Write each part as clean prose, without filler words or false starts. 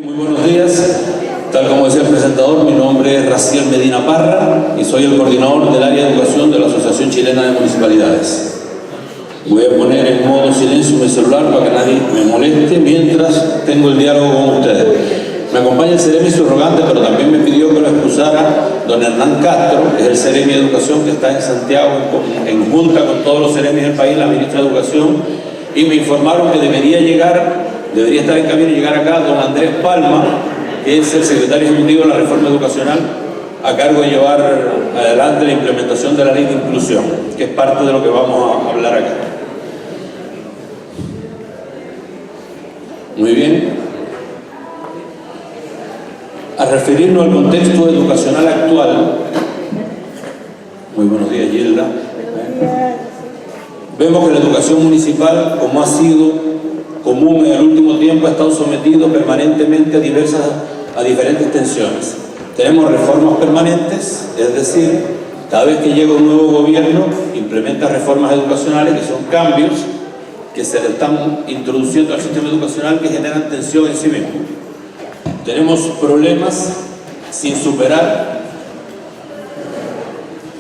Muy buenos días. Tal como decía el presentador, mi nombre es Raciel Medina Parra y soy el coordinador del área de educación de la Asociación Chilena de Municipalidades. Voy a poner en modo silencio mi celular para que nadie me moleste mientras tengo el diálogo con ustedes. Me acompaña el Ceremi subrogante, pero también me pidió que lo excusara don Hernán Castro, que es el Ceremi de Educación que está en Santiago en junta con todos los Ceremis del país, la ministra de Educación, y me informaron que debería estar en camino y llegar acá don Andrés Palma, que es el secretario ejecutivo de la reforma educacional, a cargo de llevar adelante la implementación de la ley de inclusión, que es parte de lo que vamos a hablar acá. Muy bien. A referirnos al contexto educacional actual, muy buenos días, Gilda. Vemos que la educación municipal, como ha sido común en el último tiempo, ha estado sometido permanentemente a diferentes tensiones. Tenemos reformas permanentes, es decir, cada vez que llega un nuevo gobierno implementa reformas educacionales que son cambios que se le están introduciendo al sistema educacional que generan tensión en sí mismo. Tenemos problemas sin superar.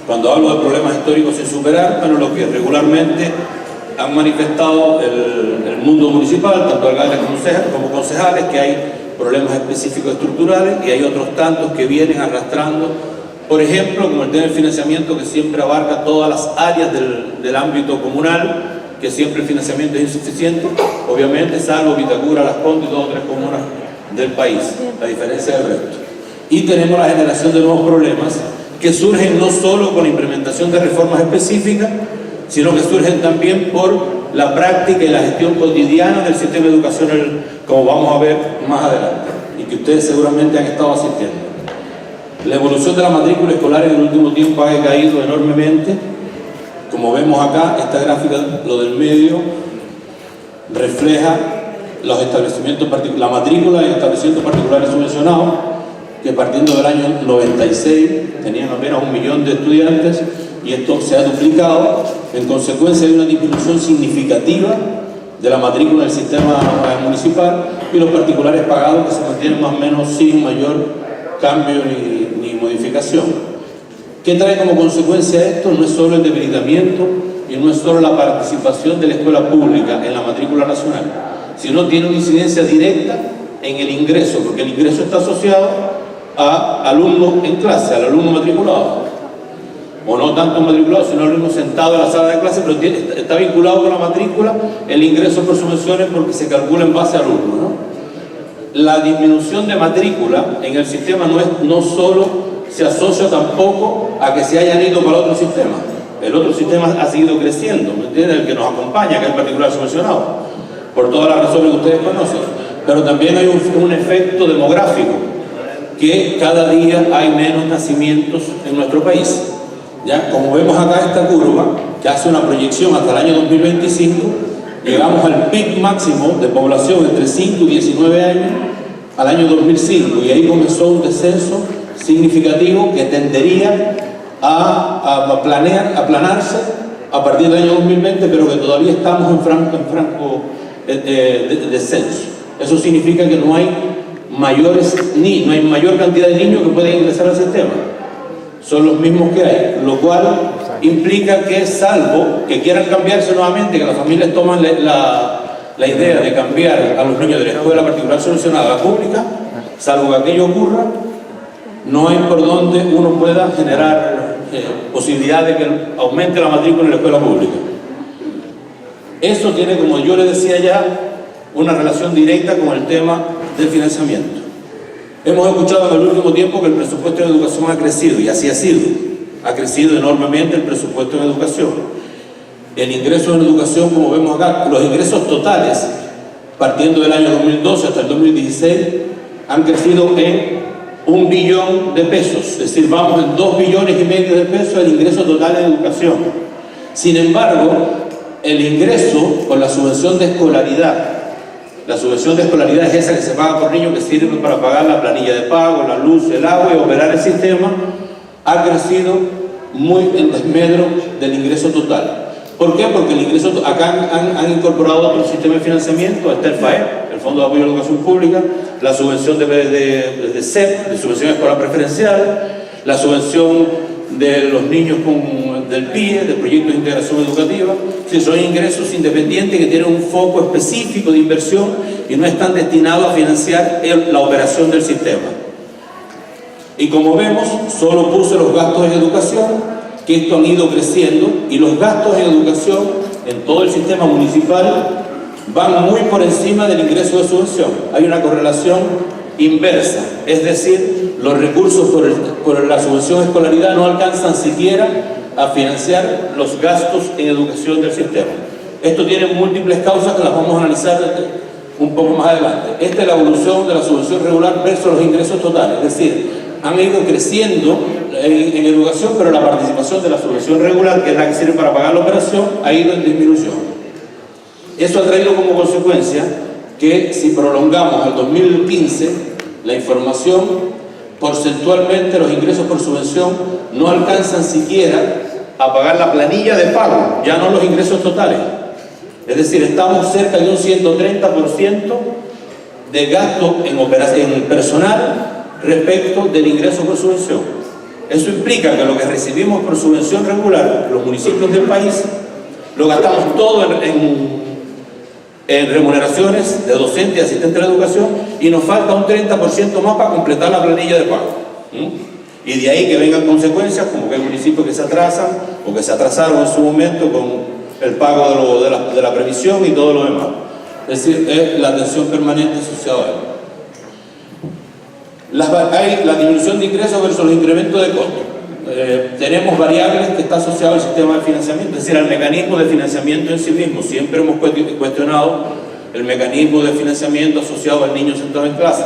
Cuando hablo de problemas históricos sin superar, bueno, lo que regularmente han manifestado el mundo municipal, tanto alcaldes como concejales, que hay problemas específicos estructurales y hay otros tantos que vienen arrastrando, por ejemplo, como el tema del financiamiento, que siempre abarca todas las áreas del ámbito comunal, que siempre el financiamiento es insuficiente, obviamente, salvo Vitacura, Las Condes y 2 o 3 comunas del país, la diferencia del resto. Y tenemos la generación de nuevos problemas que surgen no solo con la implementación de reformas específicas, sino que surgen también por la práctica y la gestión cotidiana del sistema educacional, como vamos a ver más adelante, y que ustedes seguramente han estado asistiendo. La evolución de la matrícula escolar en el último tiempo ha decaído enormemente. Como vemos acá, esta gráfica, lo del medio, refleja los establecimientos la matrícula de establecimientos particulares subvencionados, que partiendo del año 96 tenían apenas 1 millón de estudiantes, y esto se ha duplicado en consecuencia de una disminución significativa de la matrícula del sistema municipal y los particulares pagados que se mantienen más o menos sin mayor cambio ni modificación. ¿Qué trae como consecuencia esto? No es solo el debilitamiento y no es solo la participación de la escuela pública en la matrícula nacional, sino tiene una incidencia directa en el ingreso, porque el ingreso está asociado a alumnos en clase, al alumno matriculado, o no tanto matriculado, sino alumno sentado en la sala de clase, pero está vinculado con la matrícula el ingreso por subvenciones porque se calcula en base a alumnos, ¿no? La disminución de matrícula en el sistema no solo se asocia tampoco a que se hayan ido para otro sistema. El otro sistema ha seguido creciendo, ¿me entienden? El que nos acompaña, que es el particular subvencionado, por todas las razones que ustedes conocen. Pero también hay un efecto demográfico, que cada día hay menos nacimientos en nuestro país. ¿Ya? Como vemos acá esta curva, que hace una proyección hasta el año 2025, llegamos al pic máximo de población entre 5 y 19 años al año 2005, y ahí comenzó un descenso significativo que tendería a aplanarse a partir del año 2020, pero que todavía estamos en franco descenso. Eso significa que no hay mayor cantidad de niños que pueden ingresar al sistema. Son los mismos que hay, lo cual implica que, salvo que quieran cambiarse nuevamente, que las familias toman la idea de cambiar a los niños de la escuela particular subvencionada a la pública, salvo que aquello ocurra, no hay por donde uno pueda generar posibilidad de que aumente la matrícula en la escuela pública. Eso tiene, como yo le decía ya, una relación directa con el tema del financiamiento. Hemos escuchado en el último tiempo que el presupuesto de educación ha crecido, y así ha sido. Ha crecido enormemente el presupuesto en educación. El ingreso en educación, como vemos acá, los ingresos totales, partiendo del año 2012 hasta el 2016, han crecido en 1 billón de pesos. Es decir, vamos en 2,5 billones de pesos el ingreso total en educación. Sin embargo, el ingreso con la subvención de escolaridad, la subvención de escolaridad es esa que se paga por niño, que sirve para pagar la planilla de pago, la luz, el agua y operar el sistema, ha crecido muy en desmedro del ingreso total. ¿Por qué? Porque el ingreso, acá han incorporado otro sistema de financiamiento, está el FAEP, el Fondo de Apoyo a la Educación Pública, la subvención de CEP, de subvención escolar preferencial, la subvención de los niños del PIE, del Proyecto de Integración Educativa. Sí, son ingresos independientes que tienen un foco específico de inversión y no están destinados a financiar la operación del sistema. Y como vemos, solo puse los gastos en educación, que estos han ido creciendo, y los gastos en educación en todo el sistema municipal van muy por encima del ingreso de subvención. Hay una correlación inversa, es decir, los recursos por la subvención de escolaridad no alcanzan siquiera a financiar los gastos en educación del sistema. Esto tiene múltiples causas que las vamos a analizar un poco más adelante. Esta es la evolución de la subvención regular versus los ingresos totales, es decir, han ido creciendo en educación, pero la participación de la subvención regular, que es la que sirve para pagar la operación, ha ido en disminución. Eso ha traído como consecuencia que si prolongamos al 2015, la información, porcentualmente los ingresos por subvención no alcanzan siquiera a pagar la planilla de pago, ya no los ingresos totales. Es decir, estamos cerca de un 130% de gasto en personal respecto del ingreso por subvención. Eso implica que lo que recibimos por subvención regular, los municipios del país, lo gastamos todo en remuneraciones de docentes y asistentes de la educación, y nos falta un 30% más para completar la planilla de pago. Y de ahí que vengan consecuencias como que hay municipios que se atrasan o que se atrasaron en su momento con el pago de la previsión y todo lo demás. Es decir, es la atención permanente asociada a ello. Hay la disminución de ingresos versus los incrementos de costos. Tenemos variables que están asociadas al sistema de financiamiento, es decir, al mecanismo de financiamiento en sí mismo. Siempre hemos cuestionado el mecanismo de financiamiento asociado al niño sentado en clase.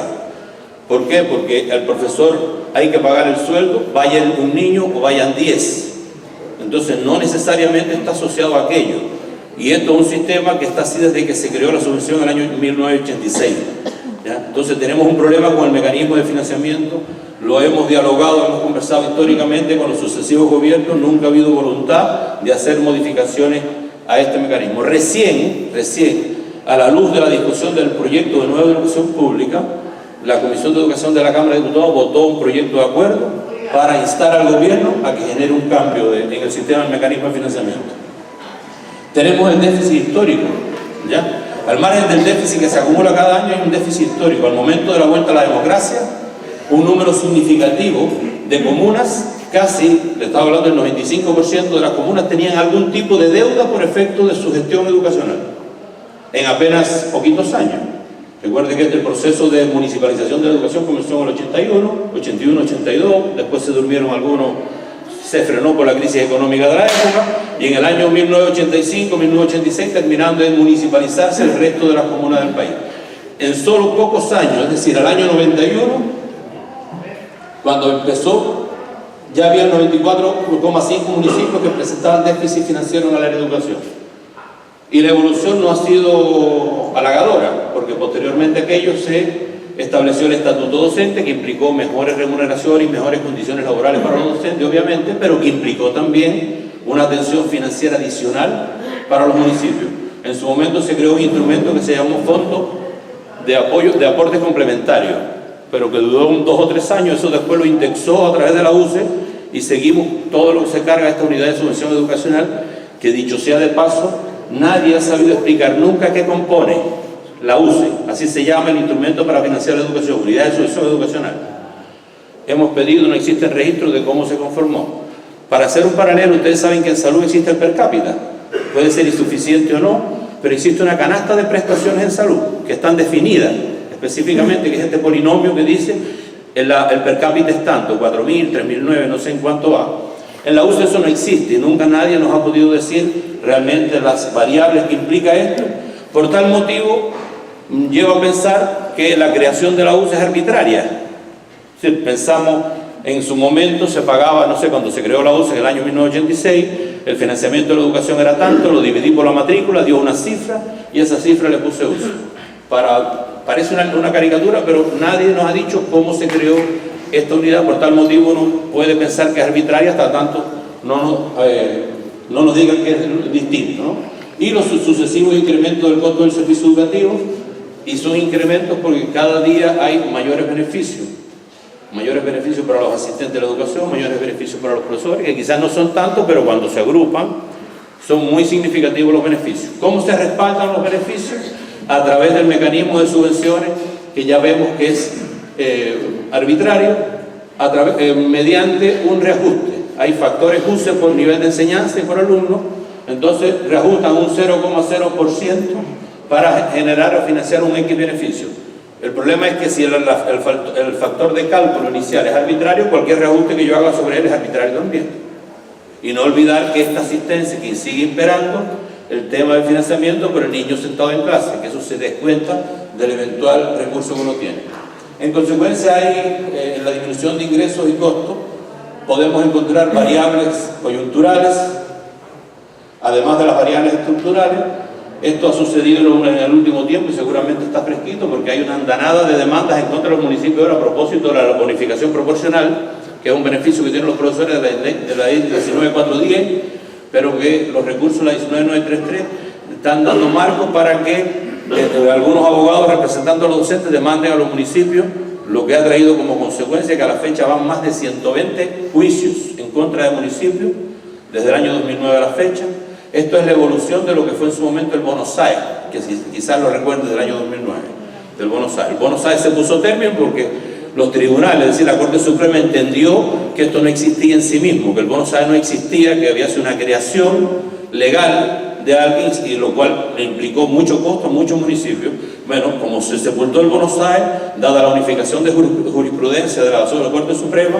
¿Por qué? Porque al profesor hay que pagar el sueldo, vaya un niño o vayan 10. Entonces no necesariamente está asociado a aquello. Y esto es un sistema que está así desde que se creó la subvención en el año 1986. ¿Ya? Entonces tenemos un problema con el mecanismo de financiamiento, lo hemos dialogado, hemos conversado históricamente con los sucesivos gobiernos, nunca ha habido voluntad de hacer modificaciones a este mecanismo. Recién, a la luz de la discusión del proyecto de nueva educación pública, la Comisión de Educación de la Cámara de Diputados votó un proyecto de acuerdo para instar al gobierno a que genere un cambio en el sistema del mecanismo de financiamiento. Tenemos el déficit histórico, ¿ya? Al margen del déficit que se acumula cada año, hay un déficit histórico. Al momento de la vuelta a la democracia, un número significativo de comunas, casi, le estaba hablando del 95% de las comunas, tenían algún tipo de deuda por efecto de su gestión educacional, en apenas poquitos años. Recuerden que este proceso de municipalización de la educación comenzó en el 81, 82, después se durmieron algunos, se frenó por la crisis económica de la época, y en el año 1985, 1986, terminando de municipalizarse el resto de las comunas del país. En solo pocos años, es decir, al año 91, cuando empezó, ya había 94,5 municipios que presentaban déficit financiero en el área de educación. Y la evolución no ha sido halagadora, porque posteriormente aquello se estableció el estatuto docente, que implicó mejores remuneraciones y mejores condiciones laborales para los docentes, obviamente, pero que implicó también una atención financiera adicional para los municipios. En su momento se creó un instrumento que se llamó Fondo de Apoyo de Aportes Complementarios, pero que duró 2 o 3 años. Eso después lo indexó a través de la UCE y seguimos todo lo que se carga a esta unidad de subvención educacional, que dicho sea de paso, nadie ha sabido explicar nunca qué compone la UCE, así se llama el instrumento para financiar la educación, unidad de subvención educacional. Hemos pedido, no existe registro de cómo se conformó. Para hacer un paralelo, ustedes saben que en salud existe el per cápita, puede ser insuficiente o no, pero existe una canasta de prestaciones en salud que están definidas específicamente, que es este polinomio que dice el per cápita es tanto, 4.000, 3.009, no sé en cuánto va. En la UCE eso no existe y nunca nadie nos ha podido decir realmente las variables que implica esto. Por tal motivo, llevo a pensar que la creación de la UCE es arbitraria. Si pensamos, en su momento se pagaba, no sé, cuando se creó la UCE en el año 1986, el financiamiento de la educación era tanto, lo dividí por la matrícula, dio una cifra y esa cifra le puse UCE. Parece una caricatura, pero nadie nos ha dicho cómo se creó esta unidad. Por tal motivo uno puede pensar que es arbitraria hasta tanto no nos no nos digan que es distinto, ¿no? Y los sucesivos incrementos del costo del servicio educativo, y son incrementos porque cada día hay mayores beneficios para los asistentes de la educación, mayores beneficios para los profesores, que quizás no son tantos, pero cuando se agrupan son muy significativos los beneficios. ¿Cómo se respaldan los beneficios? A través del mecanismo de subvenciones, que ya vemos que es arbitrario, mediante un reajuste. Hay factores justos por nivel de enseñanza y por alumno, entonces reajustan un 0,0% para generar o financiar un X beneficio. El problema es que si el factor de cálculo inicial es arbitrario, cualquier reajuste que yo haga sobre él es arbitrario también. Y no olvidar que esta asistencia, que sigue imperando el tema del financiamiento por el niño sentado en clase, que eso se descuenta del eventual recurso que uno tiene. En consecuencia, hay en la disminución de ingresos y costos podemos encontrar variables coyunturales, además de las variables estructurales. Esto ha sucedido en el último tiempo y seguramente está fresquito porque hay una andanada de demandas en contra de los municipios a propósito de la bonificación proporcional, que es un beneficio que tienen los profesores de la ley 19410, pero que los recursos de la 19933 están dando marco para que algunos abogados representando a los docentes demanden a los municipios, lo que ha traído como consecuencia que a la fecha van más de 120 juicios en contra de municipios desde el año 2009 a la fecha. Esto es la evolución de lo que fue en su momento el bono SAE, que quizás lo recuerden del año 2009, del bono SAE. El bono SAE se puso término porque los tribunales, es decir, la Corte Suprema entendió que esto no existía en sí mismo, que el bono SAE no existía, que había sido una creación legal de alguien, y lo cual le implicó mucho costo a muchos municipios. Bueno, como se sepultó el bono SAE, dada la unificación de jurisprudencia de la Corte Suprema,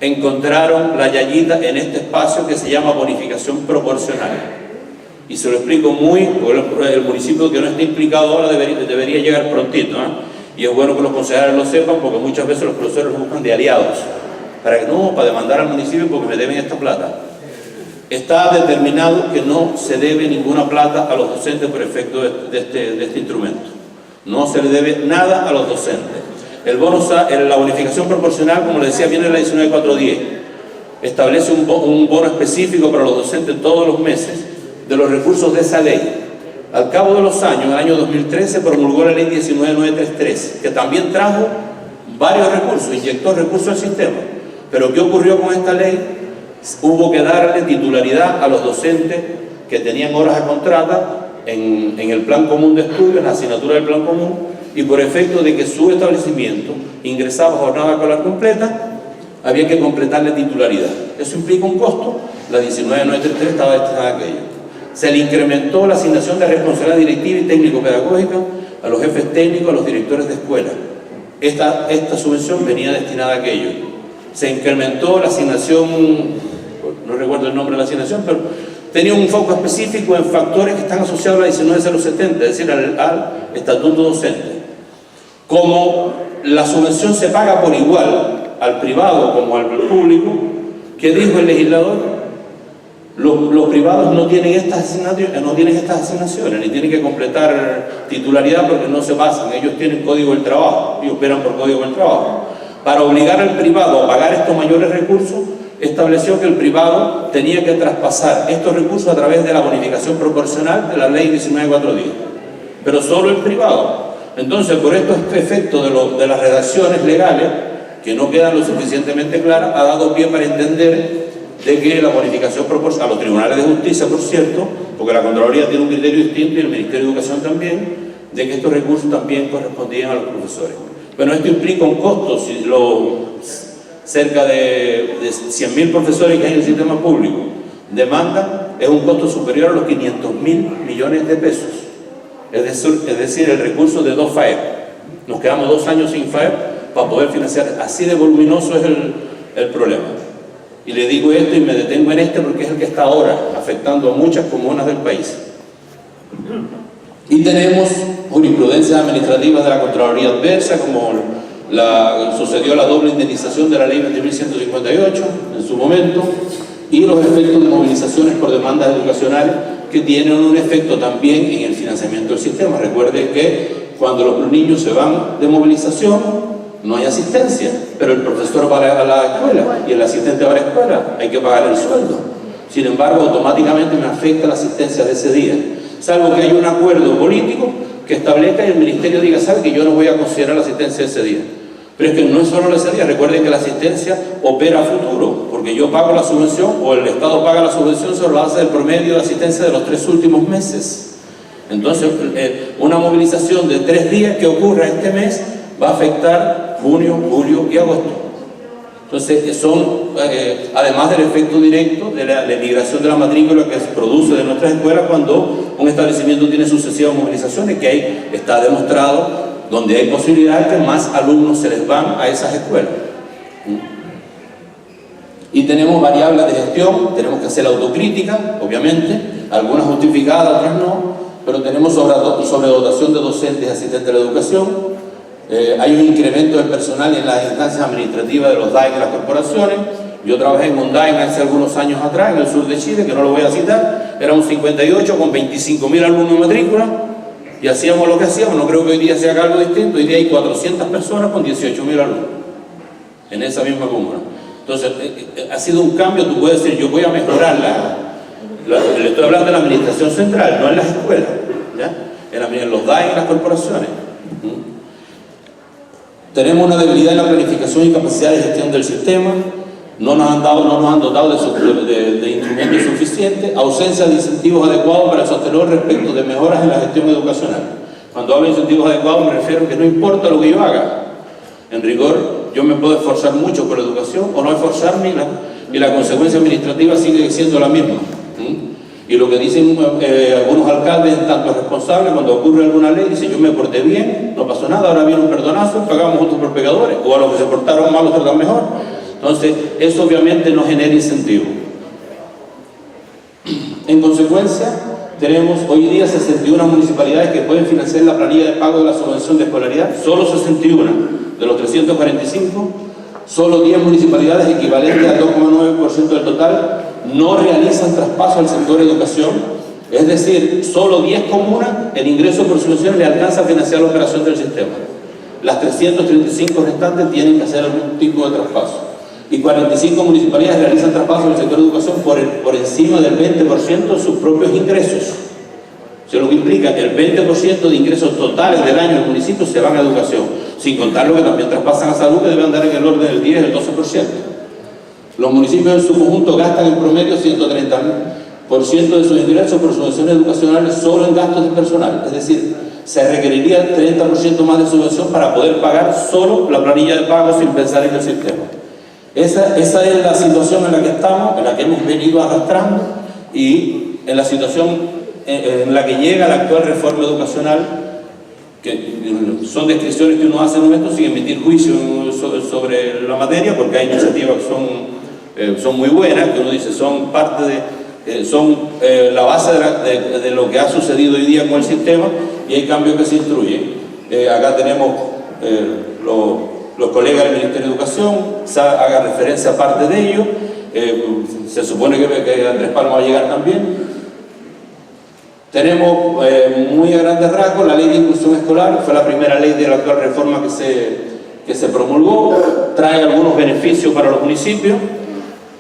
encontraron la yayita en este espacio que se llama bonificación proporcional. Y se lo explico el municipio que no está implicado ahora debería llegar prontito, ¿eh? Y es bueno que los concejales lo sepan, porque muchas veces los profesores buscan de aliados, para demandar al municipio porque me deben esta plata. Está determinado que no se debe ninguna plata a los docentes por efecto de este instrumento. No se le debe nada a los docentes. El bono, la bonificación proporcional, como le decía, viene en la 19410. Establece un bono específico para los docentes todos los meses de los recursos de esa ley. Al cabo de los años, en el año 2013, promulgó la ley 19933, que también trajo varios recursos, inyectó recursos al sistema. Pero ¿qué ocurrió con esta ley? Hubo que darle titularidad a los docentes que tenían horas a contrata en el plan común de estudios, en la asignatura del plan común, y por efecto de que su establecimiento ingresaba a jornada escolar completa, había que completarle titularidad. Eso implica un costo. La 19933 estaba destinada a aquello. Se le incrementó la asignación de responsabilidad directiva y técnico-pedagógica a los jefes técnicos, a los directores de escuela. Esta subvención venía destinada a aquello. Se incrementó la asignación, no recuerdo el nombre de la asignación, pero tenía un foco específico en factores que están asociados a la 19070, es decir, al estatuto docente. Como la subvención se paga por igual al privado como al público, ¿qué dijo el legislador? Los privados no tienen estas asignaciones, ni tienen que completar titularidad porque no se basan, ellos tienen código del trabajo, y operan por código del trabajo. Para obligar al privado a pagar estos mayores recursos, estableció que el privado tenía que traspasar estos recursos a través de la bonificación proporcional de la ley 19410, pero solo el privado. Entonces, por estos efectos de las redacciones legales, que no quedan lo suficientemente claras, ha dado pie para entender de que la bonificación proporcional, a los tribunales de justicia, por cierto, porque la Contraloría tiene un criterio distinto y el Ministerio de Educación también, de que estos recursos también correspondían a los profesores. Bueno, esto implica un costo, cerca de 100.000 profesores que hay en el sistema público demanda, es un costo superior a los 500.000 millones de pesos. Es decir, el recurso de 2 FAEP. Nos quedamos 2 años sin FAEP para poder financiar. Así de voluminoso es el problema. Y le digo esto y me detengo en este porque es el que está ahora afectando a muchas comunas del país. Y tenemos jurisprudencias administrativas de la Contraloría Adversa, como sucedió la doble indemnización de la ley 20.158 en su momento, y los efectos de movilizaciones por demandas educacionales que tienen un efecto también en el financiamiento del sistema. Recuerden que cuando los niños se van de movilización no hay asistencia, pero el profesor va a la escuela y el asistente va a la escuela, hay que pagar el sueldo. Sin embargo, automáticamente me afecta la asistencia de ese día, salvo que haya un acuerdo político que establezca y el ministerio diga, sabe que yo no voy a considerar la asistencia de ese día. Pero es que no es solo ese día, recuerden que la asistencia opera a futuro, porque yo pago la subvención o el Estado paga la subvención sobre la base del promedio de asistencia de los 3 últimos meses. Entonces, una movilización de 3 días que ocurra este mes va a afectar junio, julio y agosto. Entonces, son, además del efecto directo de la emigración de la matrícula que se produce de nuestras escuelas cuando un establecimiento tiene sucesivas movilizaciones, que ahí está demostrado, donde hay posibilidad de que más alumnos se les van a esas escuelas. Y tenemos variables de gestión, tenemos que hacer la autocrítica, obviamente, algunas justificadas, otras no, pero tenemos sobredotación de docentes y asistentes de la educación. Hay un incremento del personal en las instancias administrativas de los DAE en las corporaciones. Yo trabajé en un DAE hace algunos años atrás, en el sur de Chile, que no lo voy a citar, era un 58 con 25.000 alumnos en matrícula, y hacíamos lo que hacíamos. No creo que hoy día se haga algo distinto. Hoy día hay 400 personas con 18.000 alumnos en esa misma comuna. Entonces, ha sido un cambio. Tú puedes decir, yo voy a mejorar le estoy hablando de la administración central, no en las escuelas, ¿ya? En los DAE y en las corporaciones. Tenemos una debilidad en la planificación y capacidad de gestión del sistema. No nos han dotado de instrumentos suficientes, ausencia de incentivos adecuados para sostener respecto de mejoras en la gestión educacional. Cuando hablo de incentivos adecuados me refiero a que no importa lo que yo haga. En rigor, yo me puedo esforzar mucho por la educación o no esforzarme y la consecuencia administrativa sigue siendo la misma. Y lo que dicen algunos alcaldes, tanto responsables, cuando ocurre alguna ley, dicen, yo me porté bien, no pasó nada, ahora viene un perdonazo, pagamos otros por pecadores, o a los que se portaron mal los tratan mejor. Entonces, eso obviamente no genera incentivo. En consecuencia, tenemos hoy día 61 municipalidades que pueden financiar la planilla de pago de la subvención de escolaridad, solo 61 de los 345, solo 10 municipalidades equivalentes al 2,9% del total no realizan traspaso al sector educación, es decir, solo 10 comunas el ingreso por subvención le alcanza a financiar la operación del sistema. Las 335 restantes tienen que hacer algún tipo de traspaso. Y 45 municipalidades realizan traspasos en el sector de educación por encima del 20% de sus propios ingresos. O sea, lo que implica que el 20% de ingresos totales del año del municipio se van a educación, sin contar lo que también traspasan a salud, que deben andar en el orden del 10 y el 12%. Los municipios en su conjunto gastan en promedio 130% de sus ingresos por subvenciones educacionales solo en gastos de personal. Es decir, se requeriría 30% más de subvención para poder pagar solo la planilla de pago sin pensar en el sistema. Esa es la situación en la que estamos, en la que hemos venido arrastrando y en la situación en la que llega la actual reforma educacional, que son descripciones que uno hace en un momento sin emitir juicio sobre la materia, porque hay iniciativas que son muy buenas, que uno dice son parte de la base de lo que ha sucedido hoy día con el sistema, y hay cambios que se instruyen. Acá tenemos los colegas del Ministerio de Educación, haga referencia a parte de ello. Se supone que Andrés Palma va a llegar también. Tenemos muy a grandes rasgos la ley de inclusión escolar, fue la primera ley de la actual reforma que se promulgó, trae algunos beneficios para los municipios.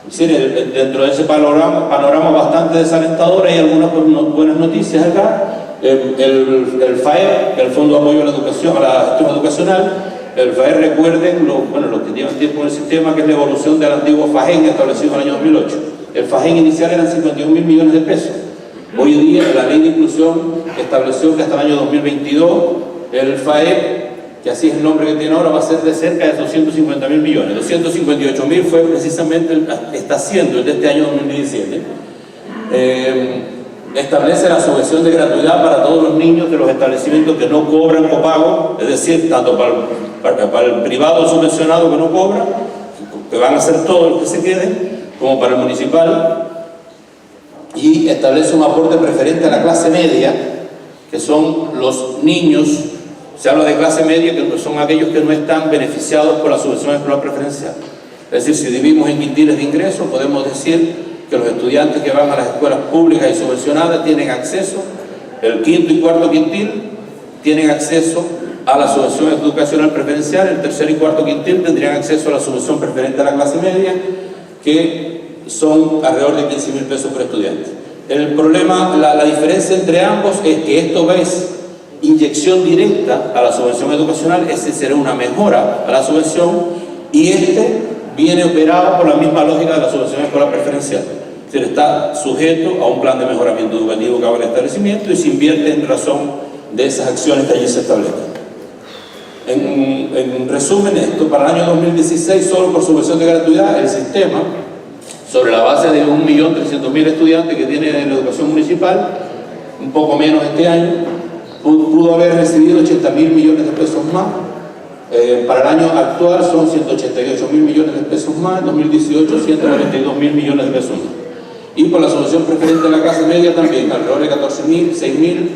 Es decir, dentro de ese panorama bastante desalentador hay algunas buenas noticias acá. El FAER, el Fondo de Apoyo a la Educación, a la Gestión Educacional, el FAER, recuerden, los que llevan tiempo en el sistema, que es la evolución del antiguo FAGEN establecido en el año 2008. El FAGEN inicial eran 51.000 millones de pesos. Hoy día la ley de inclusión estableció que hasta el año 2022 el FAER, que así es el nombre que tiene ahora, va a ser de cerca de 250.000 millones. 258.000 fue precisamente, está siendo el de este año 2017. Establece la subvención de gratuidad para todos los niños de los establecimientos que no cobran copago, es decir, tanto para el privado subvencionado que no cobra, que van a ser todos los que se queden, como para el municipal, y establece un aporte preferente a la clase media, que son los niños, se habla de clase media, que son aquellos que no están beneficiados por la subvención escolar preferencial. Es decir, si dividimos en quintiles de ingresos, podemos decir que los estudiantes que van a las escuelas públicas y subvencionadas tienen acceso, el quinto y cuarto quintil tienen acceso a la subvención educacional preferencial, el tercer y cuarto quintil tendrían acceso a la subvención preferente a la clase media, que son alrededor de 15.000 pesos por estudiante. El problema, la diferencia entre ambos es que esto es inyección directa a la subvención educacional, ese será una mejora a la subvención, y este viene operado por la misma lógica de la subvención escolar preferencial. Es decir, está sujeto a un plan de mejoramiento educativo que haga el establecimiento y se invierte en razón de esas acciones que allí se establecen. En resumen, esto para el año 2016, solo por subvención de gratuidad, el sistema, sobre la base de 1.300.000 estudiantes que tiene en la educación municipal, un poco menos este año, pudo haber recibido 80.000 millones de pesos más. Para el año actual son 188.000 millones de pesos más, en 2018 142.000 millones de pesos más. Y por la subvención preferente de la clase media también, alrededor de 14.000, 6.000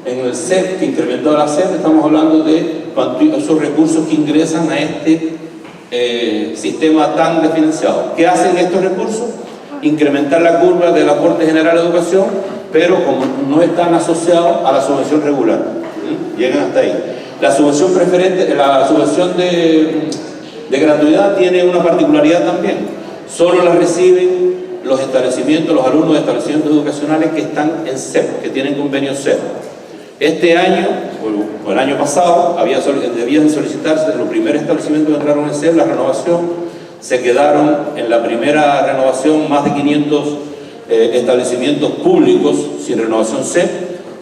en el CEP, que incrementó la CEP, estamos hablando de esos recursos que ingresan a este sistema tan desfinanciado. ¿Qué hacen estos recursos? Incrementar la curva del aporte general a educación, pero como no están asociados a la subvención regular, llegan hasta ahí. La subvención preferente, la subvención de gratuidad tiene una particularidad también. Solo la reciben los establecimientos, los alumnos de establecimientos educacionales que están en CEP, que tienen convenio CEP. Este año, o el año pasado, debían solicitarse los primeros establecimientos que entraron en CEP la renovación. Se quedaron en la primera renovación más de 500 establecimientos públicos sin renovación CEP.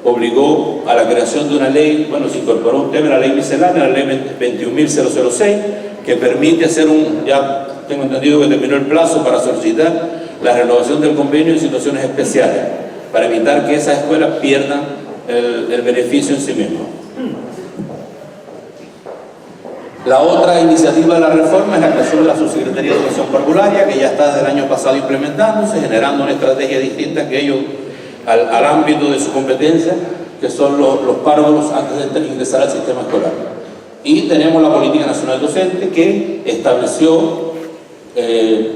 Obligó a la creación de una ley, bueno, se incorporó un tema en la ley miscelánea, la ley 21.006, que permite hacer ya tengo entendido que terminó el plazo para solicitar la renovación del convenio en situaciones especiales, para evitar que esas escuelas pierdan el beneficio en sí mismo. La otra iniciativa de la reforma es la creación de la Subsecretaría de Educación Parvularia, que ya está desde el año pasado implementándose, generando una estrategia distinta que ellos al ámbito de su competencia, que son los párvulos antes de ingresar al sistema escolar. Y tenemos la Política Nacional Docente, que estableció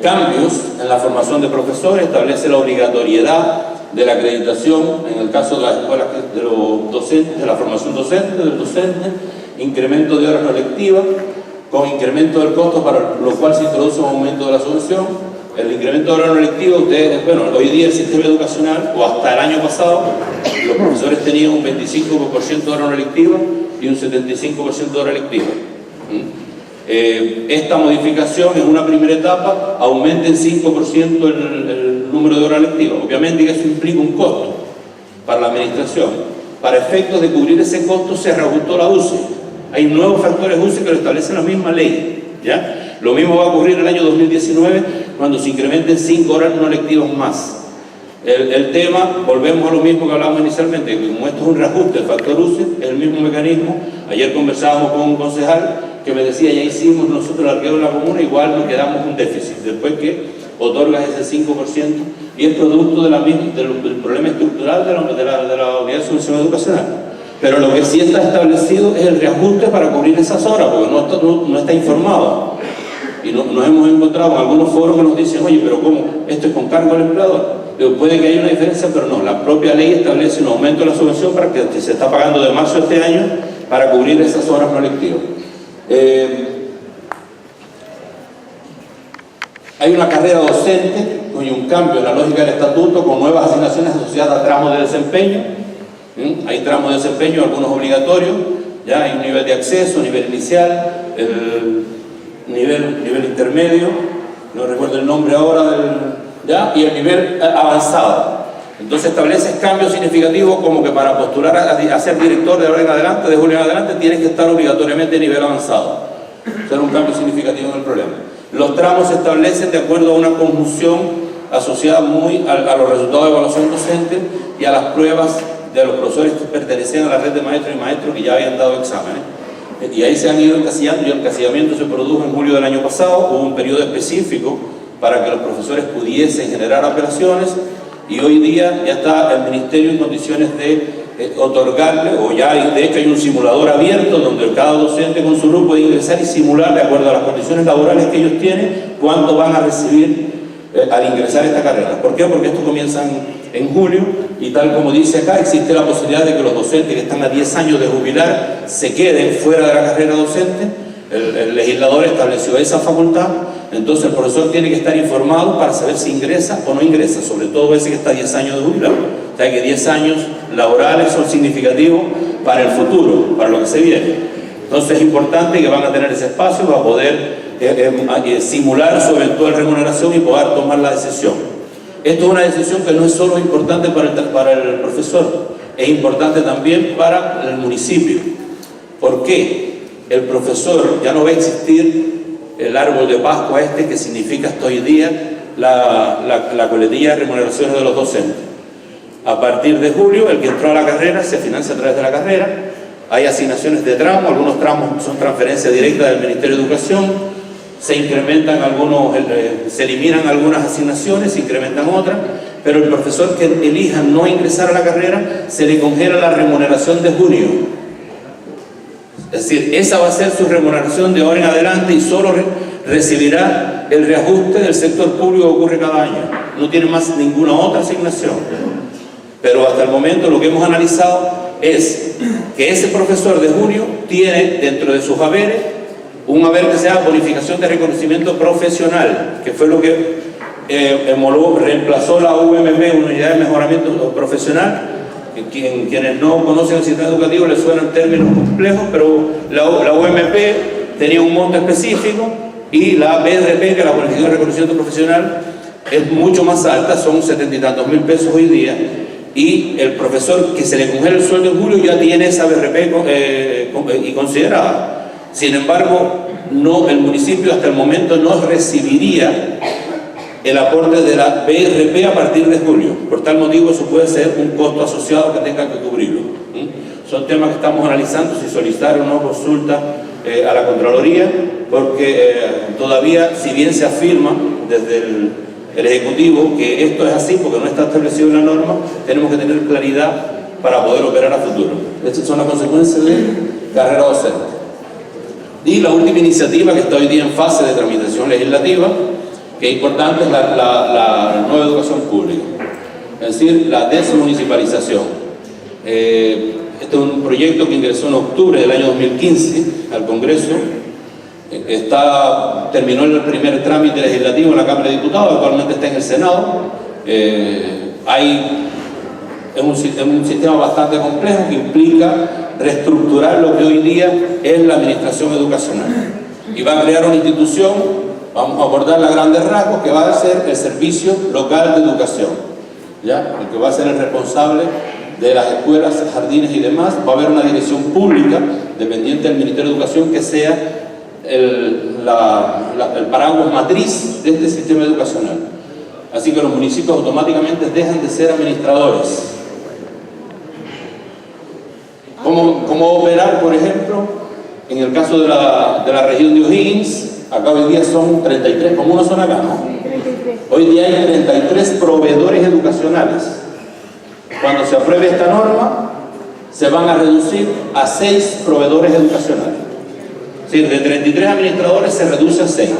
cambios en la formación de profesores, establece la obligatoriedad de la acreditación en el caso de las escuelas de los docentes, de la formación docente, del docente, incremento de horas no lectivas, con incremento del costo, para lo cual se introduce un aumento de la subvención. El incremento de horas no lectivas, hoy día el sistema educacional, o hasta el año pasado, los profesores tenían un 25% de horas no lectivas y un 75% de horas lectivas. Esta modificación en una primera etapa aumenta en 5% el número de horas lectivas. Obviamente que eso implica un costo para la administración. Para efectos de cubrir ese costo se reajustó la UCE. Hay nuevos factores UCE que lo establece la misma ley, ¿ya? Lo mismo va a ocurrir el año 2019 cuando se incrementen 5 horas no lectivas más. El tema, volvemos a lo mismo que hablamos inicialmente, que como esto es un reajuste, el factor UCE es el mismo mecanismo. Ayer conversábamos con un concejal que me decía, ya hicimos nosotros el arqueo de la comuna, igual nos quedamos un déficit, después que otorgas ese 5%, y es producto del problema estructural de la unidad de subvención educacional. Pero lo que sí está establecido es el reajuste para cubrir esas horas, porque no está informado. Y nos hemos encontrado en algunos foros que nos dicen, oye, pero ¿cómo? Esto es con cargo al empleador. Puede que haya una diferencia, pero no. La propia ley establece un aumento de la subvención para que se está pagando de marzo de este año para cubrir esas horas no lectivas. Hay una carrera docente con un cambio en la lógica del estatuto, con nuevas asignaciones asociadas a tramos de desempeño. Hay tramos de desempeño, algunos obligatorios, ya hay un nivel de acceso, nivel inicial, nivel intermedio, no recuerdo el nombre ahora, y el nivel avanzado. Entonces estableces cambios significativos, como que para postular a ser director de ahora en adelante, de julio en adelante, tienes que estar obligatoriamente en nivel avanzado. Eso era un cambio significativo en el problema. Los tramos se establecen de acuerdo a una conjunción asociada muy a los resultados de evaluación docente y a las pruebas de los profesores que pertenecían a la red de maestros y maestros que ya habían dado exámenes. Y ahí se han ido encasillando, y el encasillamiento se produjo en julio del año pasado. Hubo un periodo específico para que los profesores pudiesen generar apelaciones, y hoy día ya está el Ministerio en condiciones de otorgarle, o ya de hecho hay un simulador abierto donde cada docente con su grupo puede ingresar y simular, de acuerdo a las condiciones laborales que ellos tienen, cuánto van a recibir al ingresar a esta carrera. ¿Por qué? Porque esto comienza en julio, y tal como dice acá, existe la posibilidad de que los docentes que están a 10 años de jubilar se queden fuera de la carrera docente, el legislador estableció esa facultad, entonces el profesor tiene que estar informado para saber si ingresa o no ingresa, sobre todo ese que está 10 años de jubilado. O sea que 10 años laborales son significativos para el futuro, para lo que se viene. Entonces es importante que van a tener ese espacio para poder simular su eventual remuneración y poder tomar la decisión. Esto es una decisión que no es solo importante para el profesor, es importante también para el municipio. ¿Por qué? El profesor ya no va a existir el árbol de Pascua que significa hasta hoy día la coletilla de remuneraciones de los docentes. A partir de julio, el que entró a la carrera se financia a través de la carrera, hay asignaciones de tramo, algunos tramos son transferencias directas del Ministerio de Educación, se incrementan algunos, se eliminan algunas asignaciones, se incrementan otras, pero el profesor que elija no ingresar a la carrera, se le congela la remuneración de junio. Es decir, esa va a ser su remuneración de ahora en adelante y solo recibirá el reajuste del sector público que ocurre cada año. No tiene más ninguna otra asignación. Pero hasta el momento lo que hemos analizado es que ese profesor de junio tiene dentro de sus haberes un haber que se llama bonificación de reconocimiento profesional, que fue lo que reemplazó la UMP, Unidad de Mejoramiento Profesional. Quienes no conocen el sistema educativo les suenan términos complejos, pero la UMP tenía un monto específico y la BRP, que es la bonificación de reconocimiento profesional, es mucho más alta, son 70 y tantos mil pesos hoy día, y el profesor que se le congela el sueldo en julio ya tiene esa BRP y considerada. Sin embargo, el municipio hasta el momento no recibiría el aporte de la BRP a partir de julio. Por tal motivo, eso puede ser un costo asociado que tenga que cubrirlo. Son temas que estamos analizando, si solicitar o no consulta a la Contraloría, porque todavía, si bien se afirma desde el Ejecutivo que esto es así porque no está establecido en la norma, tenemos que tener claridad para poder operar a futuro. Estas son las consecuencias de carrera docente. Y la última iniciativa que está hoy día en fase de tramitación legislativa, que es importante, es la nueva educación pública, es decir, la desmunicipalización. Este es un proyecto que ingresó en octubre del año 2015 al Congreso, terminó el primer trámite legislativo en la Cámara de Diputados, actualmente está en el Senado. Es un sistema bastante complejo que implica reestructurar lo que hoy día es la administración educacional y va a crear una institución, vamos a abordar a grandes rasgos, que va a ser el Servicio Local de Educación, ¿ya? El que va a ser el responsable de las escuelas, jardines y demás. Va a haber una dirección pública dependiente del Ministerio de Educación que sea el paraguas matriz de este sistema educacional. Así que los municipios automáticamente dejan de ser administradores. ¿Cómo operar, por ejemplo, en el caso de la región de O'Higgins? Acá hoy día son 33, como uno son acá, ¿no? 33. Hoy día hay 33 proveedores educacionales. Cuando se apruebe esta norma, se van a reducir a 6 proveedores educacionales. Es decir, de 33 administradores se reduce a 6.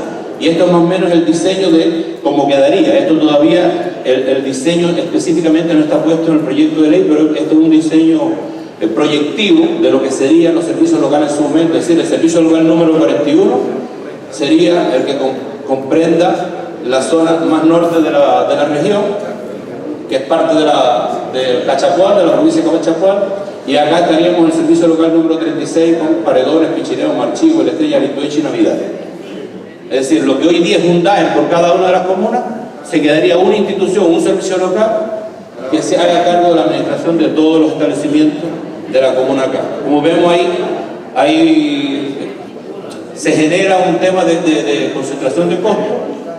Y esto es más o menos el diseño de cómo quedaría. Esto todavía, el diseño específicamente no está puesto en el proyecto de ley, pero esto es un diseño proyectivo de lo que serían los servicios locales en su momento. Es decir, el servicio local número 41 sería el que comprenda la zona más norte de la región, que es parte de Cachapual, de la provincia de Cachapual, y acá estaríamos en el servicio local número 36 con Paredones, Pichineo, Marchivo, La Estrella, Litueche y Navidad. Es decir, lo que hoy día es un DAEM por cada una de las comunas, se quedaría una institución, un servicio local que se haga cargo de la administración de todos los establecimientos de la comuna acá. Como vemos ahí se genera un tema de concentración de costos,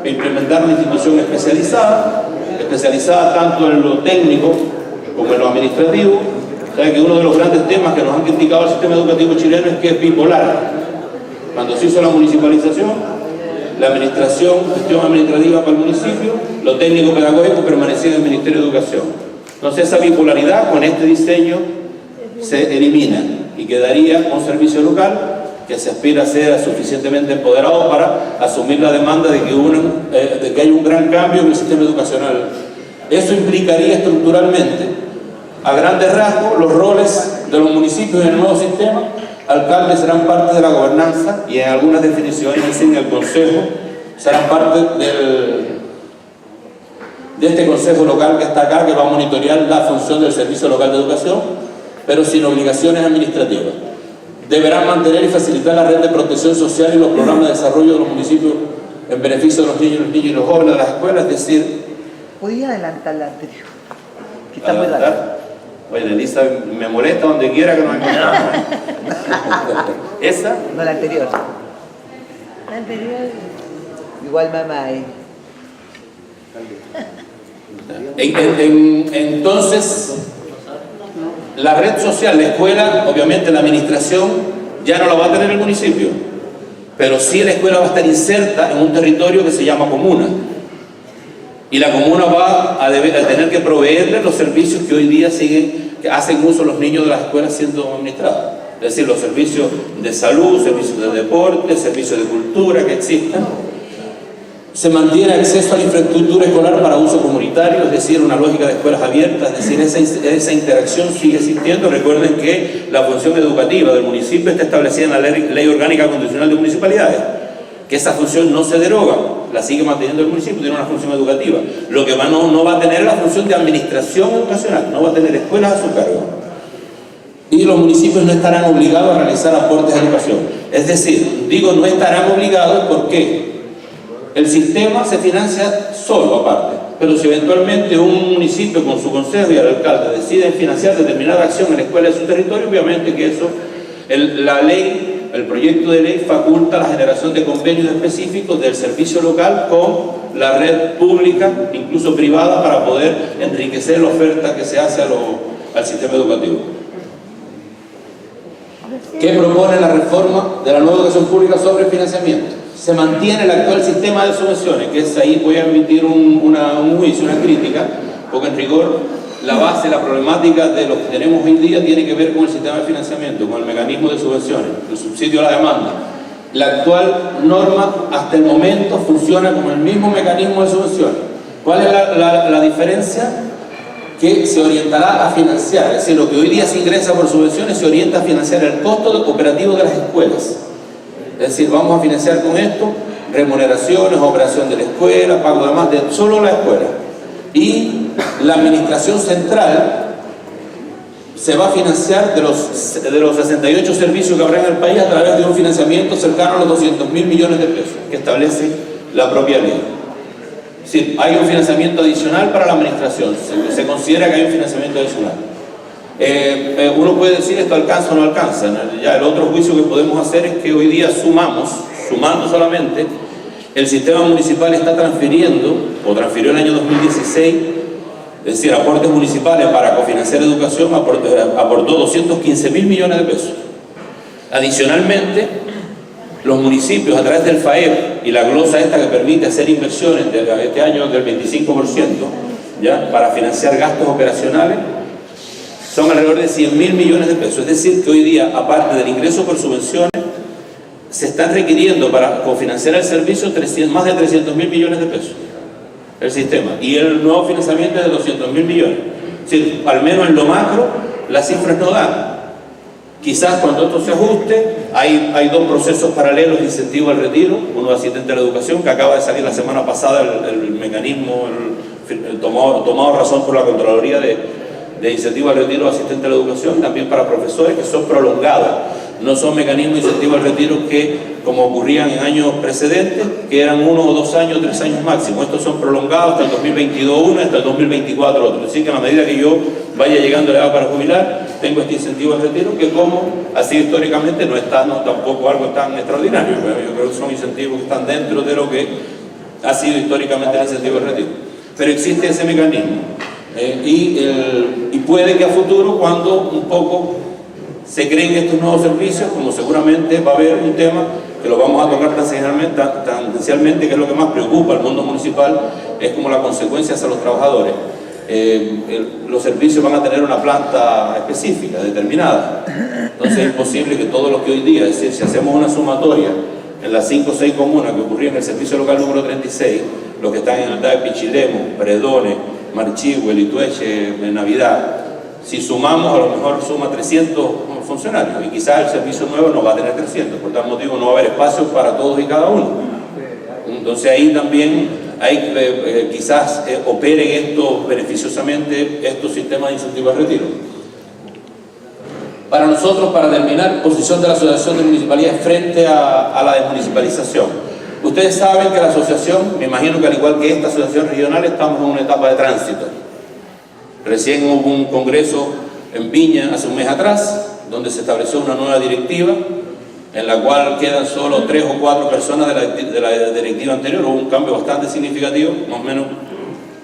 implementar una institución especializada tanto en lo técnico como en lo administrativo. O sea que uno de los grandes temas que nos han criticado el sistema educativo chileno es que es bipolar. Cuando se hizo la municipalización, la administración, gestión administrativa para el municipio, lo técnico pedagógico permanecía en el Ministerio de Educación. Entonces esa bipolaridad con este diseño se elimina y quedaría un servicio local que se aspira a ser suficientemente empoderado para asumir la demanda de que hay un gran cambio en el sistema educacional. Eso implicaría estructuralmente, a grandes rasgos, los roles de los municipios en el nuevo sistema, alcaldes serán parte de la gobernanza y en algunas definiciones dicen el consejo serán parte de este consejo local que está acá, que va a monitorear la función del Servicio Local de Educación, pero sin obligaciones administrativas. Deberán mantener y facilitar la red de protección social y los programas de desarrollo de los municipios en beneficio de los niños y los jóvenes de las escuelas, es decir... ¿Podía adelantar la anterior? Que está muy larga. Oye, Elisa, me molesta donde quiera que nos encontramos. ¿Esa? No, la anterior. La anterior. Igual mamá ahí. Entonces, la red social, la escuela, obviamente la administración ya no la va a tener el municipio, pero sí la escuela va a estar inserta en un territorio que se llama comuna. Y la comuna va a tener que proveerle los servicios que hoy día que hacen uso los niños de las escuelas siendo administrados. Es decir, los servicios de salud, servicios de deporte, servicios de cultura que existan. Se mantiene acceso a la infraestructura escolar para uso comunitario, es decir, una lógica de escuelas abiertas, es decir, esa interacción sigue existiendo. Recuerden que la función educativa del municipio está establecida en la Ley Orgánica Constitucional de Municipalidades, que esa función no se deroga, la sigue manteniendo el municipio, tiene una función educativa. Lo que no va a tener es la función de administración educacional, no va a tener escuelas a su cargo. Y los municipios no estarán obligados a realizar aportes de educación. Es decir, digo no estarán obligados porque el sistema se financia solo aparte, pero si eventualmente un municipio con su consejo y el alcalde deciden financiar determinada acción en la escuela de su territorio, obviamente que eso, la ley, el proyecto de ley faculta la generación de convenios específicos del servicio local con la red pública, incluso privada, para poder enriquecer la oferta que se hace al sistema educativo. ¿Qué propone la reforma de la nueva educación pública sobre financiamiento? Se mantiene el actual sistema de subvenciones, que es ahí voy a emitir un juicio, una crítica, porque en rigor la base, la problemática de lo que tenemos hoy día tiene que ver con el sistema de financiamiento, con el mecanismo de subvenciones, el subsidio a la demanda. La actual norma hasta el momento funciona como el mismo mecanismo de subvenciones. ¿Cuál es la diferencia? Que se orientará a financiar, es decir, lo que hoy día se ingresa por subvenciones se orienta a financiar el costo operativo de las escuelas. Es decir, vamos a financiar con esto remuneraciones, operación de la escuela, pago de más de solo la escuela. Y la administración central se va a financiar de los 68 servicios que habrá en el país a través de un financiamiento cercano a los 200.000 millones de pesos que establece la propia ley. Es decir, hay un financiamiento adicional para la administración, se considera que hay un financiamiento adicional. Uno puede decir esto alcanza o no alcanza. Ya el otro juicio que podemos hacer es que hoy día sumando solamente, el sistema municipal está transfiriendo, o transfirió en el año 2016, es decir, aportes municipales para cofinanciar educación, aportó 215.000 millones de pesos. Adicionalmente, los municipios a través del FAEP y la glosa esta que permite hacer inversiones de este año del 25%, ¿ya? Para financiar gastos operacionales, son alrededor de 100.000 millones de pesos. Es decir, que hoy día, aparte del ingreso por subvenciones, se están requiriendo para cofinanciar el servicio más de 300.000 millones de pesos, el sistema. Y el nuevo financiamiento es de 200.000 millones. Es decir, al menos en lo macro, las cifras no dan. Quizás cuando esto se ajuste, hay dos procesos paralelos de incentivo al retiro, uno de asistente a la educación, que acaba de salir la semana pasada el mecanismo, tomado razón por la Contraloría de incentivo al retiro de asistente a la educación, también para profesores, que son prolongados. No son mecanismos de incentivo al retiro que, como ocurrían en años precedentes, que eran 1 o 2 años, 3 años máximo. Estos son prolongados hasta el 2022 uno, hasta el 2024 otro. Es decir, que a la medida que yo vaya llegando a la edad para jubilar, tengo este incentivo al retiro, que como así históricamente no tampoco algo tan extraordinario. Yo creo que son incentivos que están dentro de lo que ha sido históricamente el incentivo al retiro. Pero existe ese mecanismo. Y puede que a futuro, cuando un poco se creen estos nuevos servicios, como seguramente va a haber un tema que lo vamos a tocar tangencialmente, que es lo que más preocupa al mundo municipal, es como la consecuencia hacia los trabajadores. Los servicios van a tener una planta específica, determinada. Entonces es posible que todos los que hoy día, es decir, si hacemos una sumatoria en las 5 o 6 comunas que ocurrían en el servicio local número 36, los que están en el DAE Pichilemu, Predone, Marchihue, Litueche, Navidad, Si sumamos, a lo mejor suma 300 funcionarios y quizás el servicio nuevo no va a tener 300, por tal motivo no va a haber espacio para todos y cada uno. Entonces ahí también hay, quizás operen esto beneficiosamente estos sistemas de incentivos de retiro. Para nosotros, para terminar, posición de la Asociación de Municipalidades frente a la desmunicipalización. Ustedes saben que la asociación, me imagino que al igual que esta asociación regional, estamos en una etapa de tránsito. Recién hubo un congreso en Viña hace un mes atrás, donde se estableció una nueva directiva, en la cual quedan solo 3 o 4 personas de la directiva anterior. Hubo un cambio bastante significativo, más o menos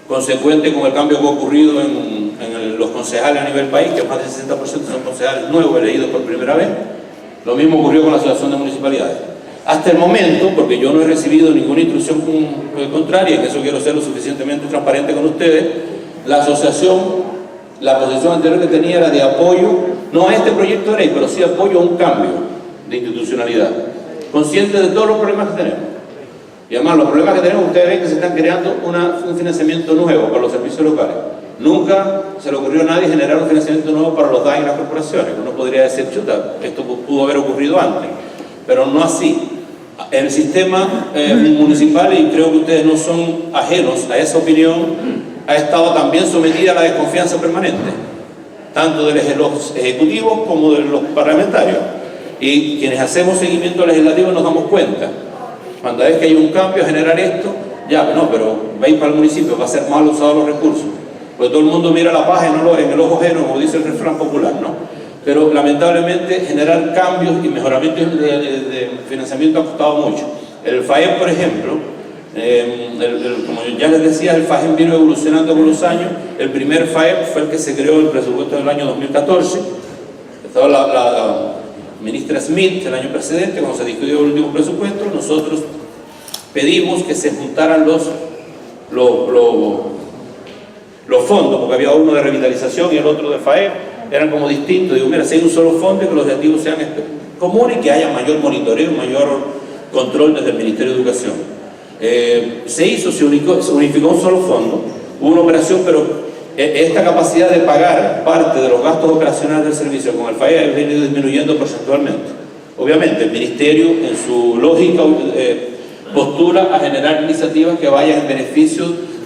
consecuente con el cambio que ha ocurrido en los concejales a nivel país, que más del 60% son concejales nuevos, elegidos por primera vez. Lo mismo ocurrió con la Asociación de Municipalidades. Hasta el momento, porque yo no he recibido ninguna instrucción contraria, y en eso quiero ser lo suficientemente transparente con ustedes, la asociación, la posición anterior que tenía era de apoyo, no a este proyecto de ley, pero sí apoyo a un cambio de institucionalidad, consciente de todos los problemas que tenemos. Y además los problemas que tenemos, ustedes ven que se están creando un financiamiento nuevo para los servicios locales. Nunca se le ocurrió a nadie generar un financiamiento nuevo para los DAI y las corporaciones. Uno podría decir, chuta, esto pudo haber ocurrido antes, pero no así. El sistema municipal, y creo que ustedes no son ajenos a esa opinión, ha estado también sometida a la desconfianza permanente, tanto de los ejecutivos como de los parlamentarios. Y quienes hacemos seguimiento legislativo nos damos cuenta, cuando es que hay un cambio a generar esto, ya, no, pero veis para el municipio, va a ser mal usados los recursos, porque todo el mundo mira la paja en el ojo ajeno, como dice el refrán popular, ¿no? Pero lamentablemente generar cambios y mejoramientos de financiamiento ha costado mucho. El FAEP, por ejemplo, como ya les decía, el FAEP vino evolucionando con los años. El primer FAEP fue el que se creó el presupuesto del año 2014. Estaba la ministra Smith el año precedente, cuando se discutió el último presupuesto. Nosotros pedimos que se juntaran los fondos, porque había uno de revitalización y el otro de FAEP, eran como distintos. Digo, mira, si hay un solo fondo y que los objetivos sean comunes y que haya mayor monitoreo, mayor control desde el Ministerio de Educación. Se unificó un solo fondo, hubo una operación, pero esta capacidad de pagar parte de los gastos operacionales del servicio con el FAEP ha venido disminuyendo porcentualmente. Obviamente el Ministerio, en su lógica, postula a generar iniciativas que vayan en beneficio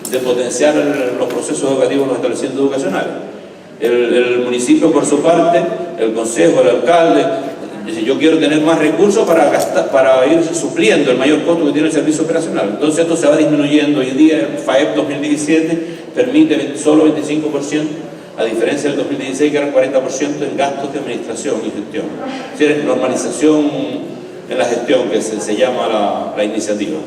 de potenciar los procesos educativos en los establecimientos educacionales. El municipio, por su parte, el consejo, el alcalde, dice, yo quiero tener más recursos para ir supliendo el mayor costo que tiene el servicio operacional. Entonces esto se va disminuyendo. Hoy en día el FAEP 2017 permite solo 25%, a diferencia del 2016 que eran 40% en gastos de administración y gestión. Es decir, normalización en la gestión, que se llama la iniciativa.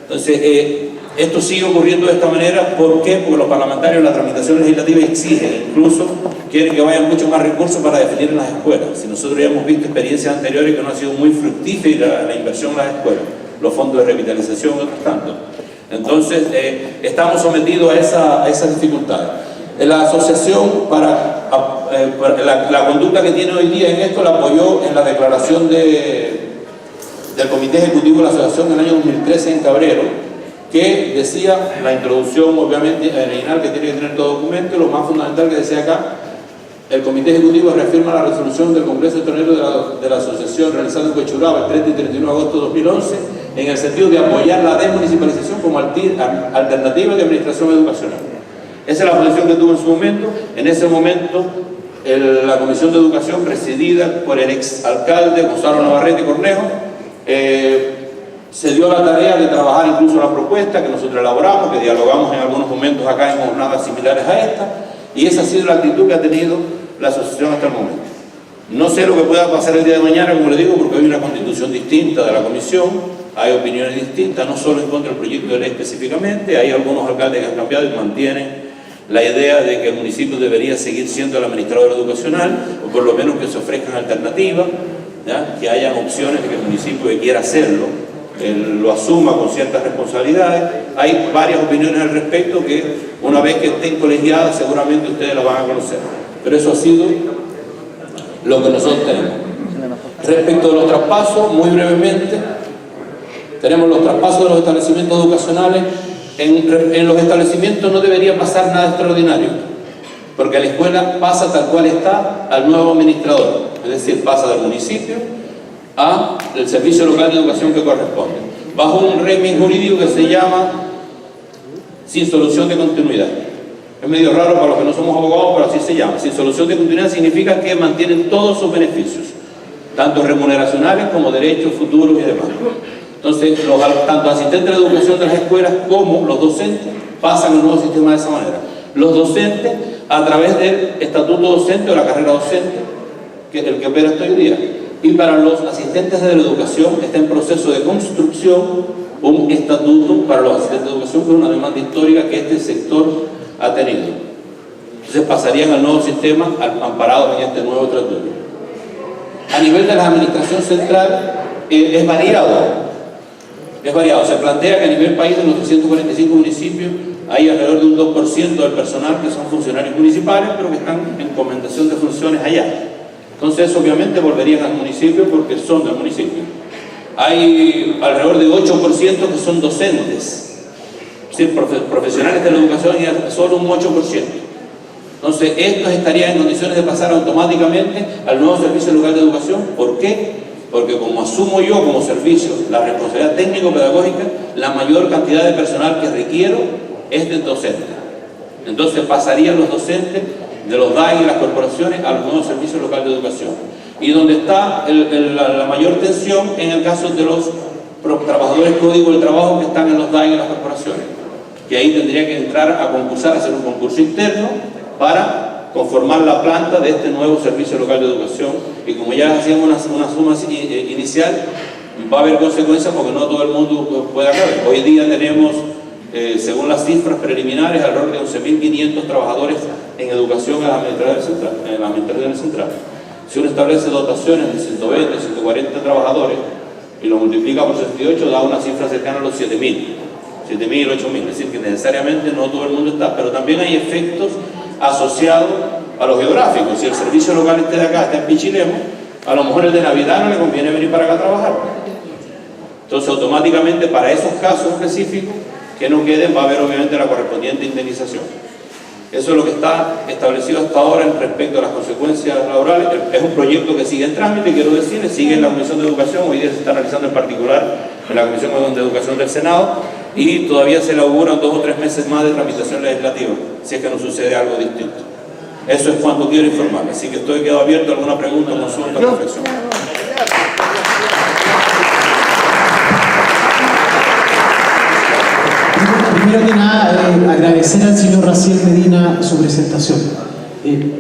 Entonces, esto sigue ocurriendo de esta manera. ¿Por qué? Porque los parlamentarios en la tramitación legislativa exigen, incluso quieren que vayan mucho más recursos para definir en las escuelas. Si nosotros ya hemos visto experiencias anteriores que no ha sido muy fructífera la inversión en las escuelas, los fondos de revitalización, otros tantos. Entonces, estamos sometidos a esas dificultades. La asociación, la conducta que tiene hoy día en esto, la apoyó en la declaración del Comité Ejecutivo de la Asociación en el año 2013 en Cabrero, que decía, la introducción obviamente original que tiene que tener todo documento, y lo más fundamental que decía acá, el Comité Ejecutivo reafirma la resolución del Congreso Extraordinario de la Asociación realizada en Huechuraba el 30 y 31 de agosto de 2011, en el sentido de apoyar la desmunicipalización como alternativa de administración educacional. Esa es la posición que tuvo en su momento. En ese momento, la Comisión de Educación, presidida por el exalcalde Gonzalo Navarrete Cornejo, se dio la tarea de trabajar incluso la propuesta que nosotros elaboramos, que dialogamos en algunos momentos acá en jornadas similares a esta, y esa ha sido la actitud que ha tenido la asociación hasta el momento. No sé lo que pueda pasar el día de mañana, como le digo, porque hay una constitución distinta de la comisión, hay opiniones distintas, no solo en contra del proyecto de ley específicamente, hay algunos alcaldes que han cambiado y mantienen la idea de que el municipio debería seguir siendo el administrador educacional, o por lo menos que se ofrezcan alternativas, ¿ya? Que hayan opciones de que el municipio que quiera hacerlo lo asuma con ciertas responsabilidades. Hay varias opiniones al respecto que una vez que estén colegiadas seguramente ustedes las van a conocer, pero eso ha sido lo que nosotros tenemos. Respecto de los traspasos, muy brevemente, tenemos los traspasos de los establecimientos educacionales. En los establecimientos no debería pasar nada extraordinario. porque la escuela pasa tal cual está al nuevo administrador, es decir, pasa del municipio al servicio local de educación que corresponde, bajo un régimen jurídico que se llama sin solución de continuidad. Es medio raro para los que no somos abogados, pero así se llama. Sin solución de continuidad significa que mantienen todos sus beneficios, tanto remuneracionales como derechos futuros y demás. Entonces, tanto asistentes de educación de las escuelas como los docentes pasan al nuevo sistema de esa manera. Los docentes, a través del estatuto docente o la carrera docente, que es el que opera hasta hoy día. Y para los asistentes de la educación está en proceso de construcción un estatuto para los asistentes de educación, que es una demanda histórica que este sector ha tenido. Entonces pasarían al nuevo sistema amparados en este nuevo estatuto. A nivel de la administración central es variado. Se plantea que a nivel país, de los 345 municipios, hay alrededor de un 2% del personal que son funcionarios municipales, pero que están en encomendación de funciones allá. Entonces, obviamente, volverían al municipio porque son del municipio. Hay alrededor de 8% que son docentes, es decir, profesionales de la educación, y solo un 8%. Entonces, estos estarían en condiciones de pasar automáticamente al nuevo servicio local de educación. ¿Por qué? Porque como asumo yo como servicio la responsabilidad técnico-pedagógica, la mayor cantidad de personal que requiero es del docente. Entonces pasarían los docentes de los DAI y las corporaciones a los nuevos servicios locales de educación. Y donde está la mayor tensión en el caso de los trabajadores código del trabajo que están en los DAI y las corporaciones, que ahí tendría que entrar a concursar, hacer un concurso interno para conformar la planta de este nuevo servicio local de educación. Y como ya hacíamos una suma inicial, va a haber consecuencias porque no todo el mundo puede caber. Hoy día tenemos, según las cifras preliminares, alrededor de 11.500 trabajadores en educación en la administración central. Si uno establece dotaciones de 120, 140 trabajadores y lo multiplica por 68, da una cifra cercana a los 7.000, 8.000. Es decir, que necesariamente no todo el mundo está, pero también hay efectos asociados a los geográficos. Si el servicio local de acá está en Pichilemu, a lo mejor el de Navidad no le conviene venir para acá a trabajar. Entonces, automáticamente, para esos casos específicos que no queden, va a haber obviamente la correspondiente indemnización. Eso es lo que está establecido hasta ahora en respecto a las consecuencias laborales. Es un proyecto que sigue en trámite, quiero decirles, sigue en la Comisión de Educación, hoy día se está analizando en particular en la Comisión de Educación del Senado, y todavía se le auguran 2 o 3 meses más de tramitación legislativa, si es que no sucede algo distinto. Eso es cuanto quiero informarles, así que quedo abierto a alguna pregunta, consulta, reflexión. Primero que nada, agradecer al señor Raciel Medina su presentación.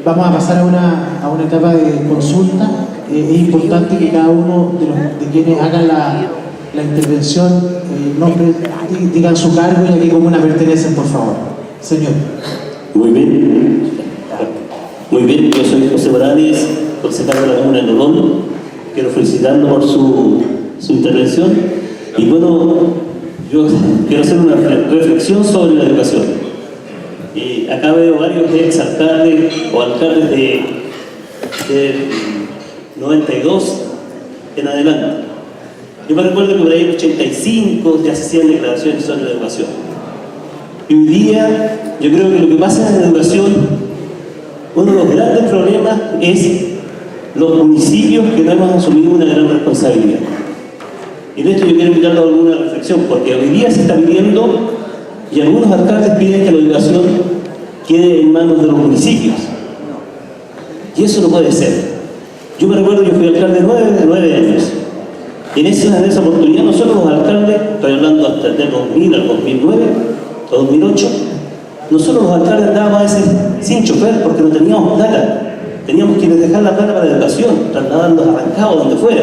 Vamos a pasar a una etapa de consulta. Es importante que cada uno de quienes hagan la intervención digan su cargo y a qué comuna pertenecen, por favor. Señor. Muy bien, yo soy José Morales, concejal de la comuna de Lodón. Quiero felicitarlo por su intervención. Y bueno, yo quiero hacer una reflexión sobre la educación. Acá veo varios exalcaldes o alcaldes de 92 en adelante. Yo me recuerdo que por ahí en 85 ya se hacían declaraciones sobre la educación. Y hoy día, yo creo que lo que pasa en la educación, uno de los grandes problemas es los municipios que no hemos asumido una gran responsabilidad. Y en esto yo quiero invitarlo a alguna reflexión, porque hoy día se está pidiendo, y algunos alcaldes piden que la educación quede en manos de los municipios. Y eso no puede ser. Yo me recuerdo, yo fui alcalde 9 años. Y en esa oportunidad nosotros los alcaldes, estoy hablando hasta el 2000 al 2009, o 2008, nosotros los alcaldes andábamos a veces sin chofer porque no teníamos plata. Teníamos que dejar la plata para la educación, trasladarlos arrancados donde fuera.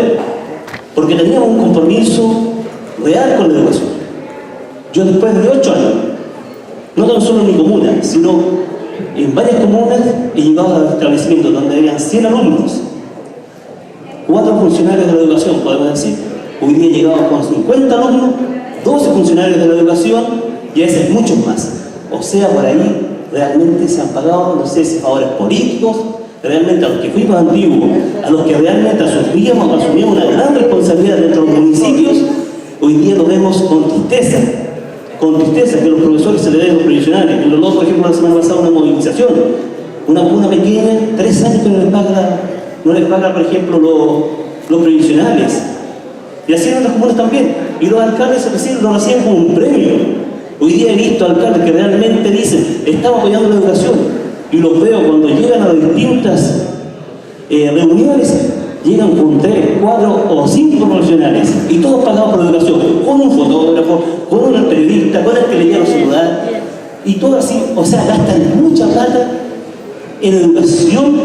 Porque teníamos un compromiso real con la educación. Yo después de 8 años, no tan solo en mi comuna, sino en varias comunas, he llegado a establecimientos donde habían 100 alumnos, 4 funcionarios de la educación, podemos decir. Hoy día llegamos con 50 alumnos, 12 funcionarios de la educación y a veces muchos más. O sea, por ahí realmente se han pagado, no sé si favores políticos, realmente a los que fuimos antiguos, a los que realmente asumíamos una gran responsabilidad dentro de los municipios, hoy día lo vemos con tristeza que los profesores se le den los provisionales. En los dos, por ejemplo, la semana pasada una movilización una comuna pequeña, 3 años que no les paga, por ejemplo, los previsionales. Y así en otras comunas también. Y los alcaldes lo reciben como un premio. Hoy día he visto alcaldes que realmente dicen, estamos apoyando la educación. Y los veo cuando llegan a las distintas reuniones, llegan con 3, 4 o 5 profesionales. Y todos pagados por la educación. Con un fotógrafo, con un periodista, con el que le lleva a saludar. Y todo así, o sea, gastan mucha plata en educación.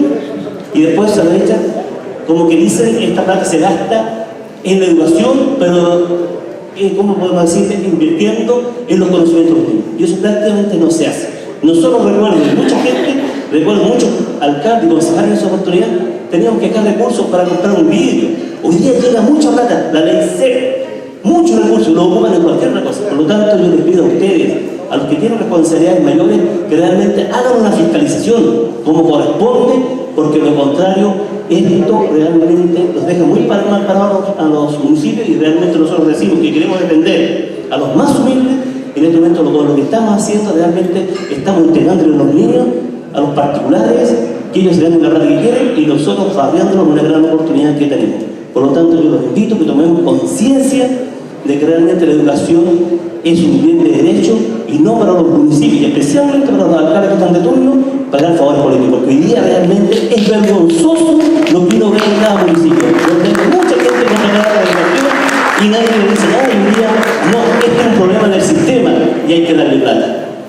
Y después a la derecha, como que dicen, esta plata se gasta en la educación, pero ¿cómo podemos decir? Invirtiendo en los conocimientos de los niños. Y eso prácticamente no se hace. Nosotros recuerdo, mucha gente, recuerdo muchos alcaldes y concejales en esa oportunidad, teníamos que sacar recursos para comprar un vidrio. Hoy día llega mucha plata, la ley C, muchos recursos, lo ocupan en cualquier otra cosa. Por lo tanto, yo les pido a ustedes, a los que tienen responsabilidades mayores, que realmente hagan una fiscalización como corresponde, porque lo contrario, esto realmente los deja muy mal parados a los municipios y realmente nosotros decimos que queremos defender a los más humildes. En este momento lo que estamos haciendo realmente estamos entregando a los niños, a los particulares, que ellos se ganen la plata que quieren y nosotros fabriándonos una gran oportunidad que tenemos. Por lo tanto, yo los invito a que tomemos conciencia de que realmente la educación es un bien de derecho y no para los municipios, y especialmente para los alcaldes que están de turno, para dar favores políticos, porque hoy día realmente es vergonzoso lo que uno ve en cada municipio, donde hay mucha gente contra la educación y nadie le dice nada, y hoy día no, este es un problema del sistema y hay que darle plata.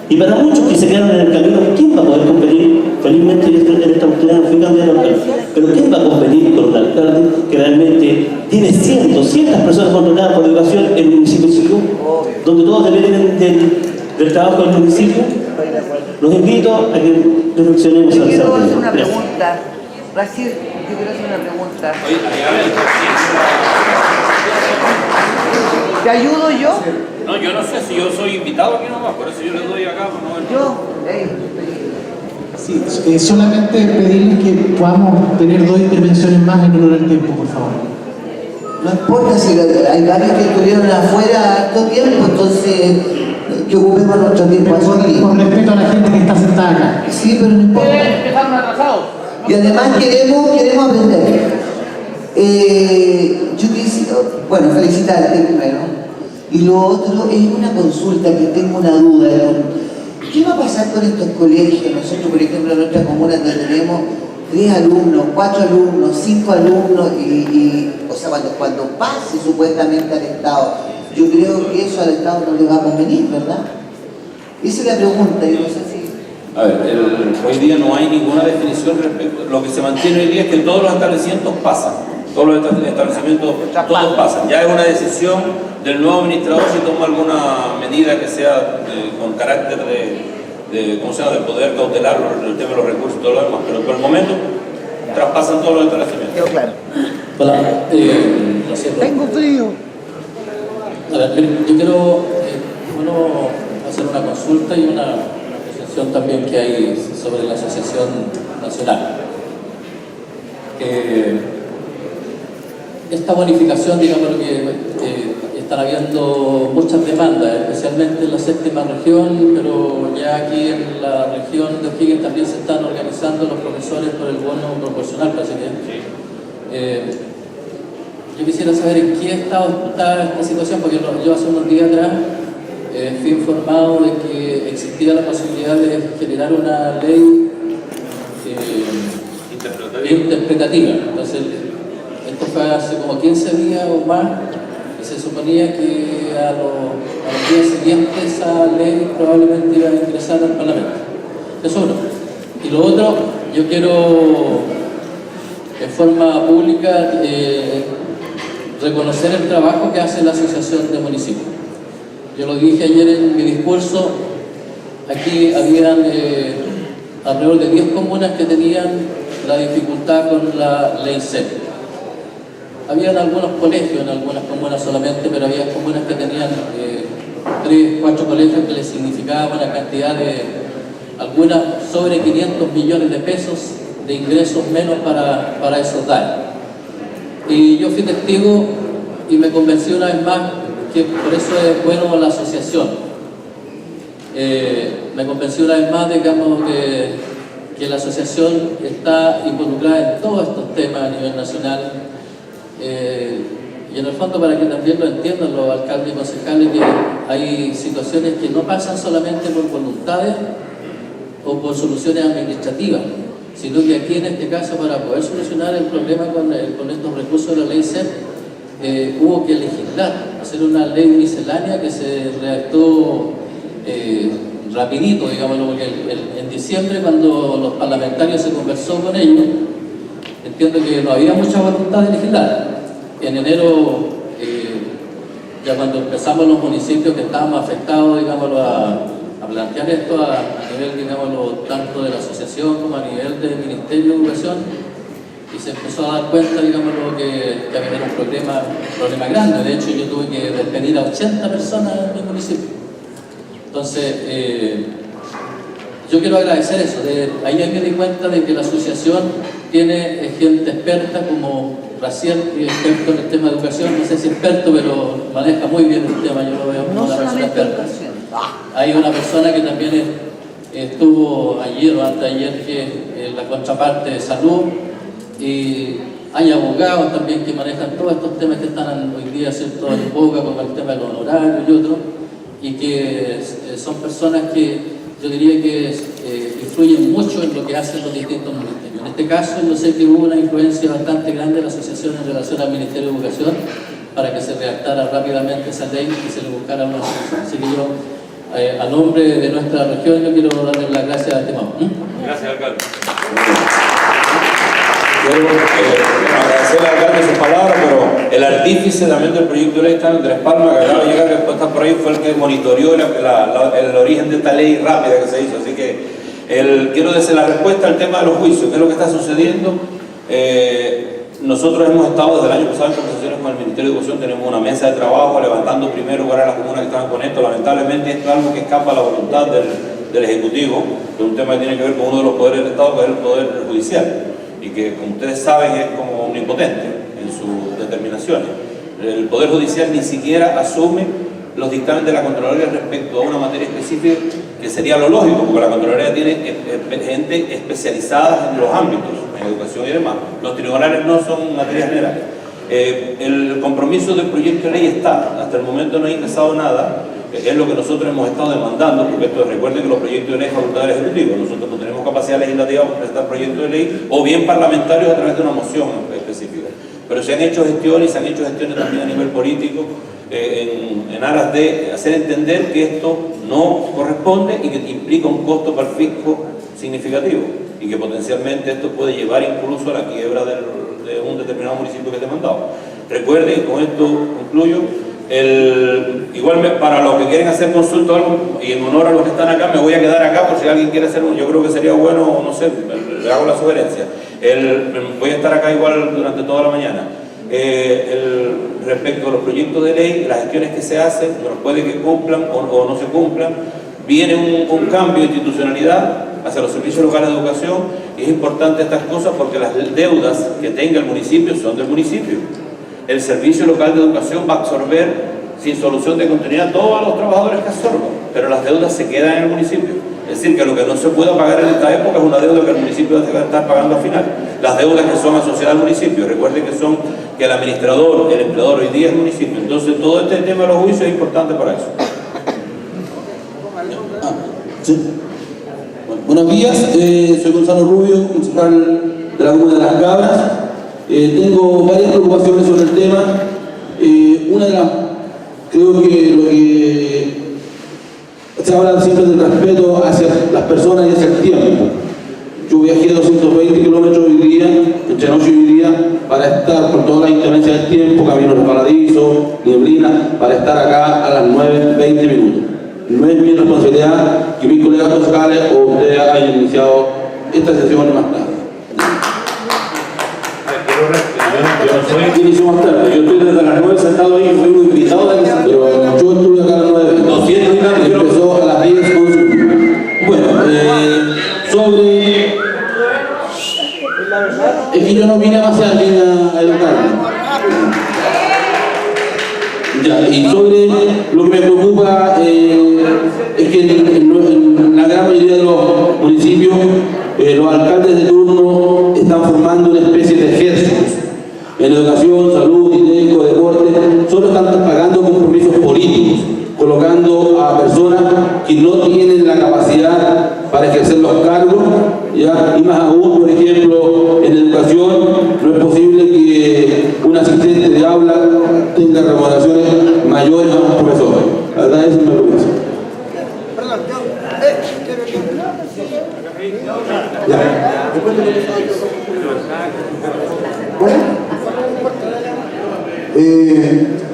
Y para muchos que se quedaron en el camino, ¿quién va a poder competir? Felizmente en esta oportunidad no fui candidato al alcalde, pero ¿quién va a competir con un alcalde que realmente tiene cientos personas contratadas por educación en el municipio de Chicó, donde todos dependen del trabajo del municipio? Los invito a que reflexionemos Yo al quiero respecto. hacer una Gracias. pregunta. Racir, yo quiero hacer una pregunta. ¿Te ayudo yo? No, yo no sé si yo soy invitado aquí nomás, por eso yo le doy acá. No, Yo. Sí, solamente pedirles que podamos tener 2 intervenciones más en honor al tiempo, por favor. No importa si hay varios que estuvieron afuera harto tiempo, entonces que ocupemos nuestro tiempo aquí. Con respeto a la gente que está sentada acá. Sí, pero no importa. Empezaron atrasados. Y además queremos aprender. Yo quisiera, bueno, felicitarte primero. Y lo otro es una consulta que tengo una duda. ¿Qué va a pasar con estos colegios? Nosotros, por ejemplo, en nuestra comuna donde tenemos 3 alumnos, 4 alumnos, 5 alumnos, o sea, cuando pase supuestamente al Estado, yo creo que eso al Estado no le va a convenir, ¿verdad? Esa es la pregunta, yo no sé si... A ver, hoy día no hay ninguna definición respecto. Lo que se mantiene hoy día es que todos los establecimientos pasan. Todos los establecimientos, todos pasan. Ya es una decisión del nuevo administrador si toma alguna medida que sea con carácter ¿cómo se llama?, de poder cautelar el tema de los recursos y todo lo demás. Pero por el momento traspasan todos los establecimientos. Quedó claro. Hola, lo siento. Tengo frío. A ver, yo quiero hacer una consulta y una apreciación también que hay sobre la Asociación Nacional. Esta bonificación, digamos que están habiendo muchas demandas, especialmente en la 7ª región, pero ya aquí en la región de O'Higgins también se están organizando los profesores por el bono proporcional, parece que. Yo quisiera saber en qué estado está esta situación, porque yo hace unos días atrás fui informado de que existía la posibilidad de generar una ley interpretativa. Entonces, esto fue hace como 15 días o más, y se suponía que a los días siguientes esa ley probablemente iba a ingresar al Parlamento. Eso uno. Y lo otro, yo quiero en forma pública reconocer el trabajo que hace la Asociación de Municipios. Yo lo dije ayer en mi discurso, aquí habían alrededor de 10 comunas que tenían la dificultad con la ley C. Habían algunos colegios en algunas comunas solamente, pero había comunas que tenían 3, 4 colegios que les significaba una cantidad de, algunas sobre 500 millones de pesos de ingresos menos para esos daños. Y yo fui testigo y me convencí una vez más que por eso es bueno la asociación. Me convencí una vez más, digamos, que la asociación está involucrada en todos estos temas a nivel nacional, y en el fondo para que también lo entiendan los alcaldes y concejales, que hay situaciones que no pasan solamente por voluntades o por soluciones administrativas, sino que aquí en este caso, para poder solucionar el problema con estos recursos de la ley CEP, hubo que legislar, hacer una ley miscelánea que se redactó rapidito, digámoslo, porque en diciembre, cuando los parlamentarios se conversó con ellos, entiendo que no había mucha voluntad de legislar. En enero, ya cuando empezamos los municipios que estábamos afectados, digámoslo, a plantear esto a nivel, digámoslo, tanto de la asociación como a nivel del Ministerio de Educación, y se empezó a dar cuenta, digámoslo, que había un problema grande. De hecho, yo tuve que despedir a 80 personas en el municipio. Entonces, yo quiero agradecer eso. Ahí me di cuenta de que la asociación tiene gente experta como Raciel, que es experto en el tema de educación, no sé si experto, pero maneja muy bien el tema, yo lo veo como una persona experta. Hay una persona que también estuvo ayer o anteayer, que es la contraparte de salud, y hay abogados también que manejan todos estos temas que están hoy día, ¿cierto?, en boga, como el tema de los honorarios y otros, y que son personas que yo diría que influyen mucho en lo que hacen los distintos ministerios. En este caso, yo sé que hubo una influencia bastante grande de la asociación en relación al Ministerio de Educación para que se redactara rápidamente esa ley y se le buscara una solución. Así que yo, a nombre de nuestra región, yo quiero darle las gracias a Timón. Gracias, alcalde. Quiero agradecer al alcalde sus palabras, pero el artífice también del proyecto de ley está en Tres Palmas, que acaba de llegar, que está por ahí, fue el que monitoreó el origen de esta ley rápida que se hizo. Así que quiero decir la respuesta al tema de los juicios, qué es lo que está sucediendo. Nosotros hemos estado desde el año pasado en conversaciones con el Ministerio de Educación, tenemos una mesa de trabajo levantando primero lugar a las comunas que estaban con esto. Lamentablemente esto es algo que escapa a la voluntad del Ejecutivo, que es un tema que tiene que ver con uno de los poderes del Estado, que es el Poder Judicial, y que, como ustedes saben, es como omnipotente en sus determinaciones. El Poder Judicial ni siquiera asume los dictámenes de la Contraloría respecto a una materia específica, que sería lo lógico, porque la Contraloría tiene gente especializada en los ámbitos, en educación y demás. Los tribunales no son materias generales. El compromiso del proyecto de ley está, hasta el momento no ha ingresado nada, es lo que nosotros hemos estado demandando, porque recuerden que los proyectos de ley son facultad del Ejecutivo, nosotros no tenemos capacidad legislativa para presentar proyectos de ley, o bien parlamentarios a través de una moción específica. Pero se han hecho gestiones, y se han hecho gestiones también a nivel político, en aras de hacer entender que esto no corresponde y que implica un costo para el fisco significativo, y que potencialmente esto puede llevar incluso a la quiebra de un determinado municipio que esté mandado. Recuerden, con esto concluyo, igual para los que quieren hacer consulta o algo, y en honor a los que están acá, me voy a quedar acá por si alguien quiere hacer uno. Yo creo que sería bueno, no sé, le hago la sugerencia. Voy a estar acá igual durante toda la mañana. Respecto a los proyectos de ley, las gestiones que se hacen, bueno, puede que cumplan o no se cumplan. Viene un cambio de institucionalidad hacia los servicios locales de educación, y es importante estas cosas porque las deudas que tenga el municipio son del municipio. El servicio local de educación va a absorber sin solución de continuidad todos los trabajadores que absorban, pero las deudas se quedan en el municipio. Es decir, que lo que no se pueda pagar en esta época es una deuda que el municipio debe estar pagando al final. Las deudas que son asociadas al municipio, recuerden que el administrador, el empleador hoy día es el municipio. Entonces todo este tema de los juicios es importante para eso. Sí. Bueno, buenos días, soy Gonzalo Rubio, concejal de la comuna de Las Cabras. Tengo varias preocupaciones sobre el tema. Una de las, creo que lo que se habla siempre del respeto hacia las personas y hacia el tiempo. Yo viajé 220 kilómetros hoy día, entre noche y hoy día, para estar por todas las inclemencias del tiempo, camino resbaladizo, nieblina, para estar acá a las 9:20 minutos. No es mi responsabilidad que mis colegas concejales o ustedes hayan iniciado esta sesión más tarde. Yo no soy el que inició más tarde, yo estoy desde las 9 sentado ahí, fui un invitado de la Pero yo estuve acá a las 9. 200 y tanto, y empezó a las 10 con su... Bueno, sobre... Es que yo no vine a pasear, vine a educarme. Ya, y sobre lo que me preocupa es que en la gran mayoría de los municipios los los alcaldes de turno están formando una especie de ejércitos. En educación, salud, INDECO, deporte, solo están pagando compromisos políticos, colocando a personas que no tienen la capacidad para ejercer los cargos, ¿ya? Y más aún, por ejemplo, en educación no es posible que un asistente de aula tenga remuneraciones mayores a un profesor. La verdad, eso me preocupa.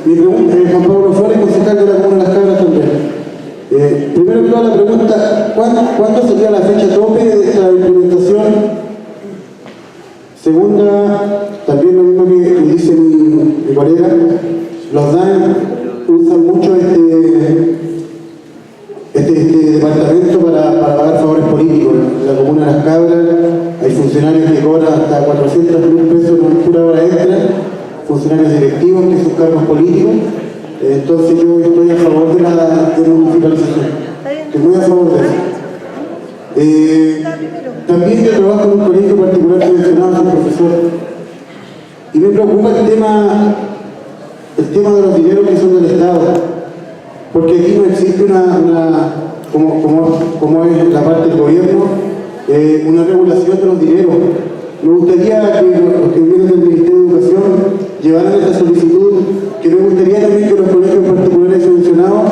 Mi pregunta es Juan Pablo Flores, concejal de la Comuna de Las Cabras también. Primero que todo la pregunta, ¿cuándo sería la fecha tope de esta implementación? Segunda, también lo mismo que dice mi colega, los DAEM usan mucho este departamento para pagar favores políticos. En la Comuna de Las Cabras hay funcionarios que cobran hasta 400.000 pesos por pura hora extra, funcionarios directivos que son cargos políticos. Entonces yo estoy a favor de la municipalización, estoy muy a favor de eso. También yo trabajo en un colegio particular subvencionado, soy profesor, y me preocupa el tema de los dineros que son del Estado, porque aquí no existe como es la parte del gobierno, una regulación de los dineros. Me gustaría que los que vienen del Ministerio de Educación llevaran esta solicitud, que me gustaría también que los colegios particulares subvencionados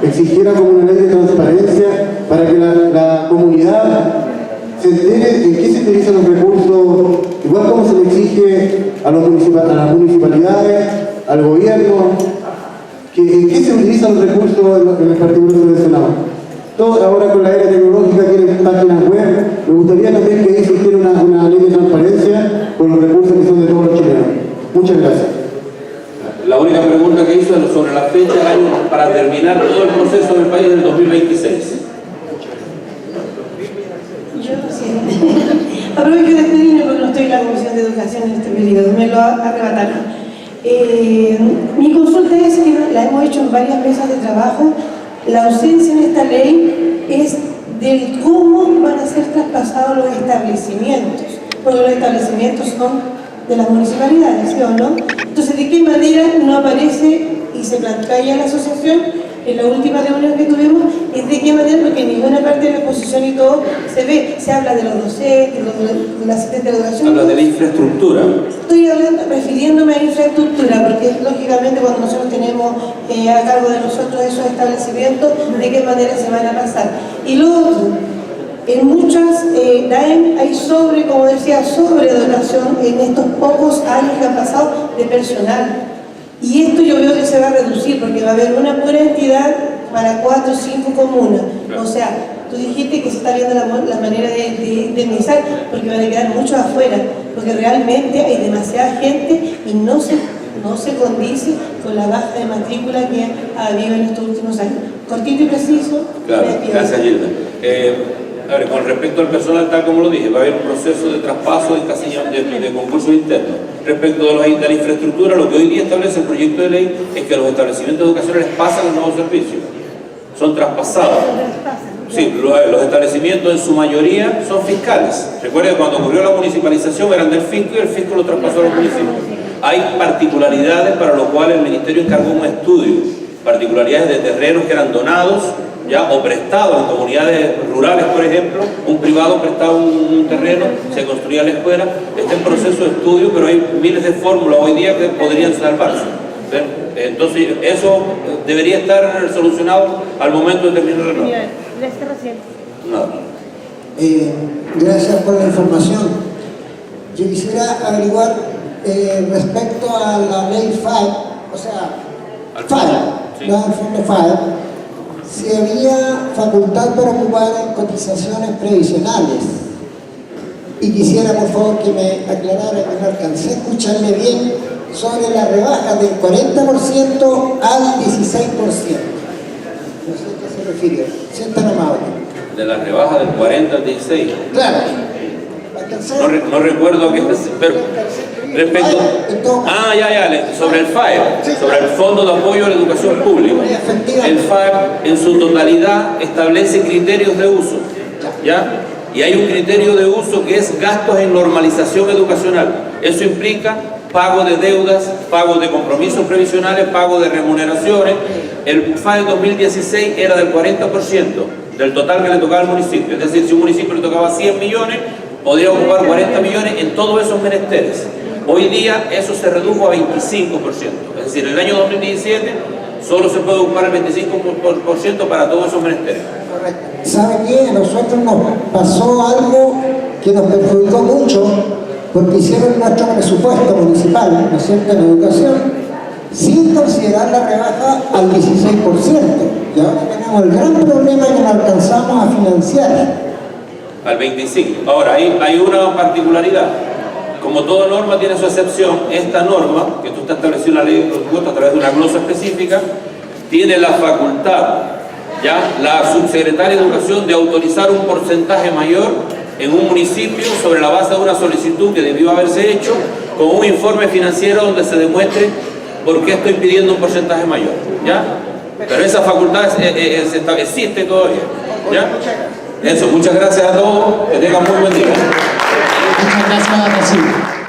exigieran como una ley de transparencia para que la comunidad se entere en qué se utilizan los recursos, igual como se le exige a las municipalidades, al gobierno, en qué se utilizan los recursos en el particular subvencionado. Todo ahora con la era tecnológica tienen páginas web. Me gustaría también que existiera una ley de transparencia con los recursos que son de todos los chilenos. Muchas gracias. La única pregunta que hizo es sobre la fecha para terminar todo el proceso del país del 2026. Yo sí. Aprovecho de despedirme porque no estoy en la Comisión de Educación en este periodo, me lo arrebataron. Mi consulta es que la hemos hecho en varias mesas de trabajo. La ausencia en esta ley es del cómo van a ser traspasados los establecimientos, porque los establecimientos son de las municipalidades, ¿sí o no? Entonces, ¿de qué manera no aparece y se plantea ya la asociación en la última reunión que tuvimos? Es de qué manera, porque en ninguna parte de la exposición y todo se ve, se habla de los docentes, de la asistente de educación. Habla de la infraestructura. Estoy hablando, refiriéndome a infraestructura, porque lógicamente cuando nosotros tenemos a cargo de nosotros esos establecimientos, de qué manera se van a pasar. Y lo otro, en muchas DAEM hay como decía, sobredotación en estos pocos años que han pasado de personal. Y esto yo veo que se va a reducir, porque va a haber una pura entidad para 4 o 5 comunas. O sea, tú dijiste que se está viendo la manera de indemnizar, porque van a quedar muchos afuera, porque realmente hay demasiada gente y no se condice con la baja de matrícula que ha habido en estos últimos años. Cortito y preciso. Claro, gracias Gilda. A ver, con respecto al personal, tal como lo dije, va a haber un proceso de traspaso de concursos internos. Respecto de la infraestructura, lo que hoy día establece el proyecto de ley es que los establecimientos educacionales pasan al nuevo servicio, son traspasados. Sí, los establecimientos en su mayoría son fiscales. Recuerden que cuando ocurrió la municipalización eran del fisco y el fisco lo traspasó a los municipios. Hay particularidades para lo cual el Ministerio encargó un estudio, particularidades de terrenos que eran donados ya o prestados en comunidades rurales, por ejemplo, un privado prestaba un terreno, se construía la escuela. Está en proceso de estudio, pero hay miles de fórmulas hoy día que podrían salvarse. Entonces, eso debería estar solucionado al momento de terminar la norma. Gracias por la información. Yo quisiera averiguar respecto a la ley FAE, o sea, FAE, no al fondo FAE, si había facultad para ocupar en cotizaciones previsionales. Y quisiera, por favor, que me aclarara, que no alcancé a escucharle bien, sobre la rebaja del 40% al 16%. No sé a qué se refiere. Si es tan amable. De la rebaja del 40 al 16. Claro. No recuerdo qué es, pero respecto. Sobre el FAE, sobre el Fondo de Apoyo a la Educación Pública. El FAE en su totalidad establece criterios de uso, ¿ya? y hay un criterio de uso que es gastos en normalización educacional. Eso implica pago de deudas, pago de compromisos previsionales, pago de remuneraciones. El FAE 2016 era del 40% del total que le tocaba al municipio. Es decir, si un municipio le tocaba 100 millones, podría ocupar 40 millones en todos esos menesteres. Hoy día eso se redujo a 25%. Es decir, en el año 2017 solo se puede ocupar el 25% para todos esos menesteres. Correcto. ¿Sabe qué? A nosotros nos pasó algo que nos perjudicó mucho porque hicieron nuestro presupuesto municipal, ¿no es cierto?, en educación, sin considerar la rebaja al 16%. Y ahora tenemos el gran problema que no alcanzamos a financiar. Al 25%. Ahora, hay una particularidad. Como toda norma tiene su excepción, esta norma, que tú está establecida en la ley de presupuesto a través de una glosa específica, tiene la facultad, ya, la subsecretaria de Educación, de autorizar un porcentaje mayor en un municipio sobre la base de una solicitud que debió haberse hecho con un informe financiero donde se demuestre por qué estoy pidiendo un porcentaje mayor, ¿ya? Pero esa facultad existe todavía, ¿ya? Eso, muchas gracias a todos, que tengan muy buen día. Muchas gracias, Racing.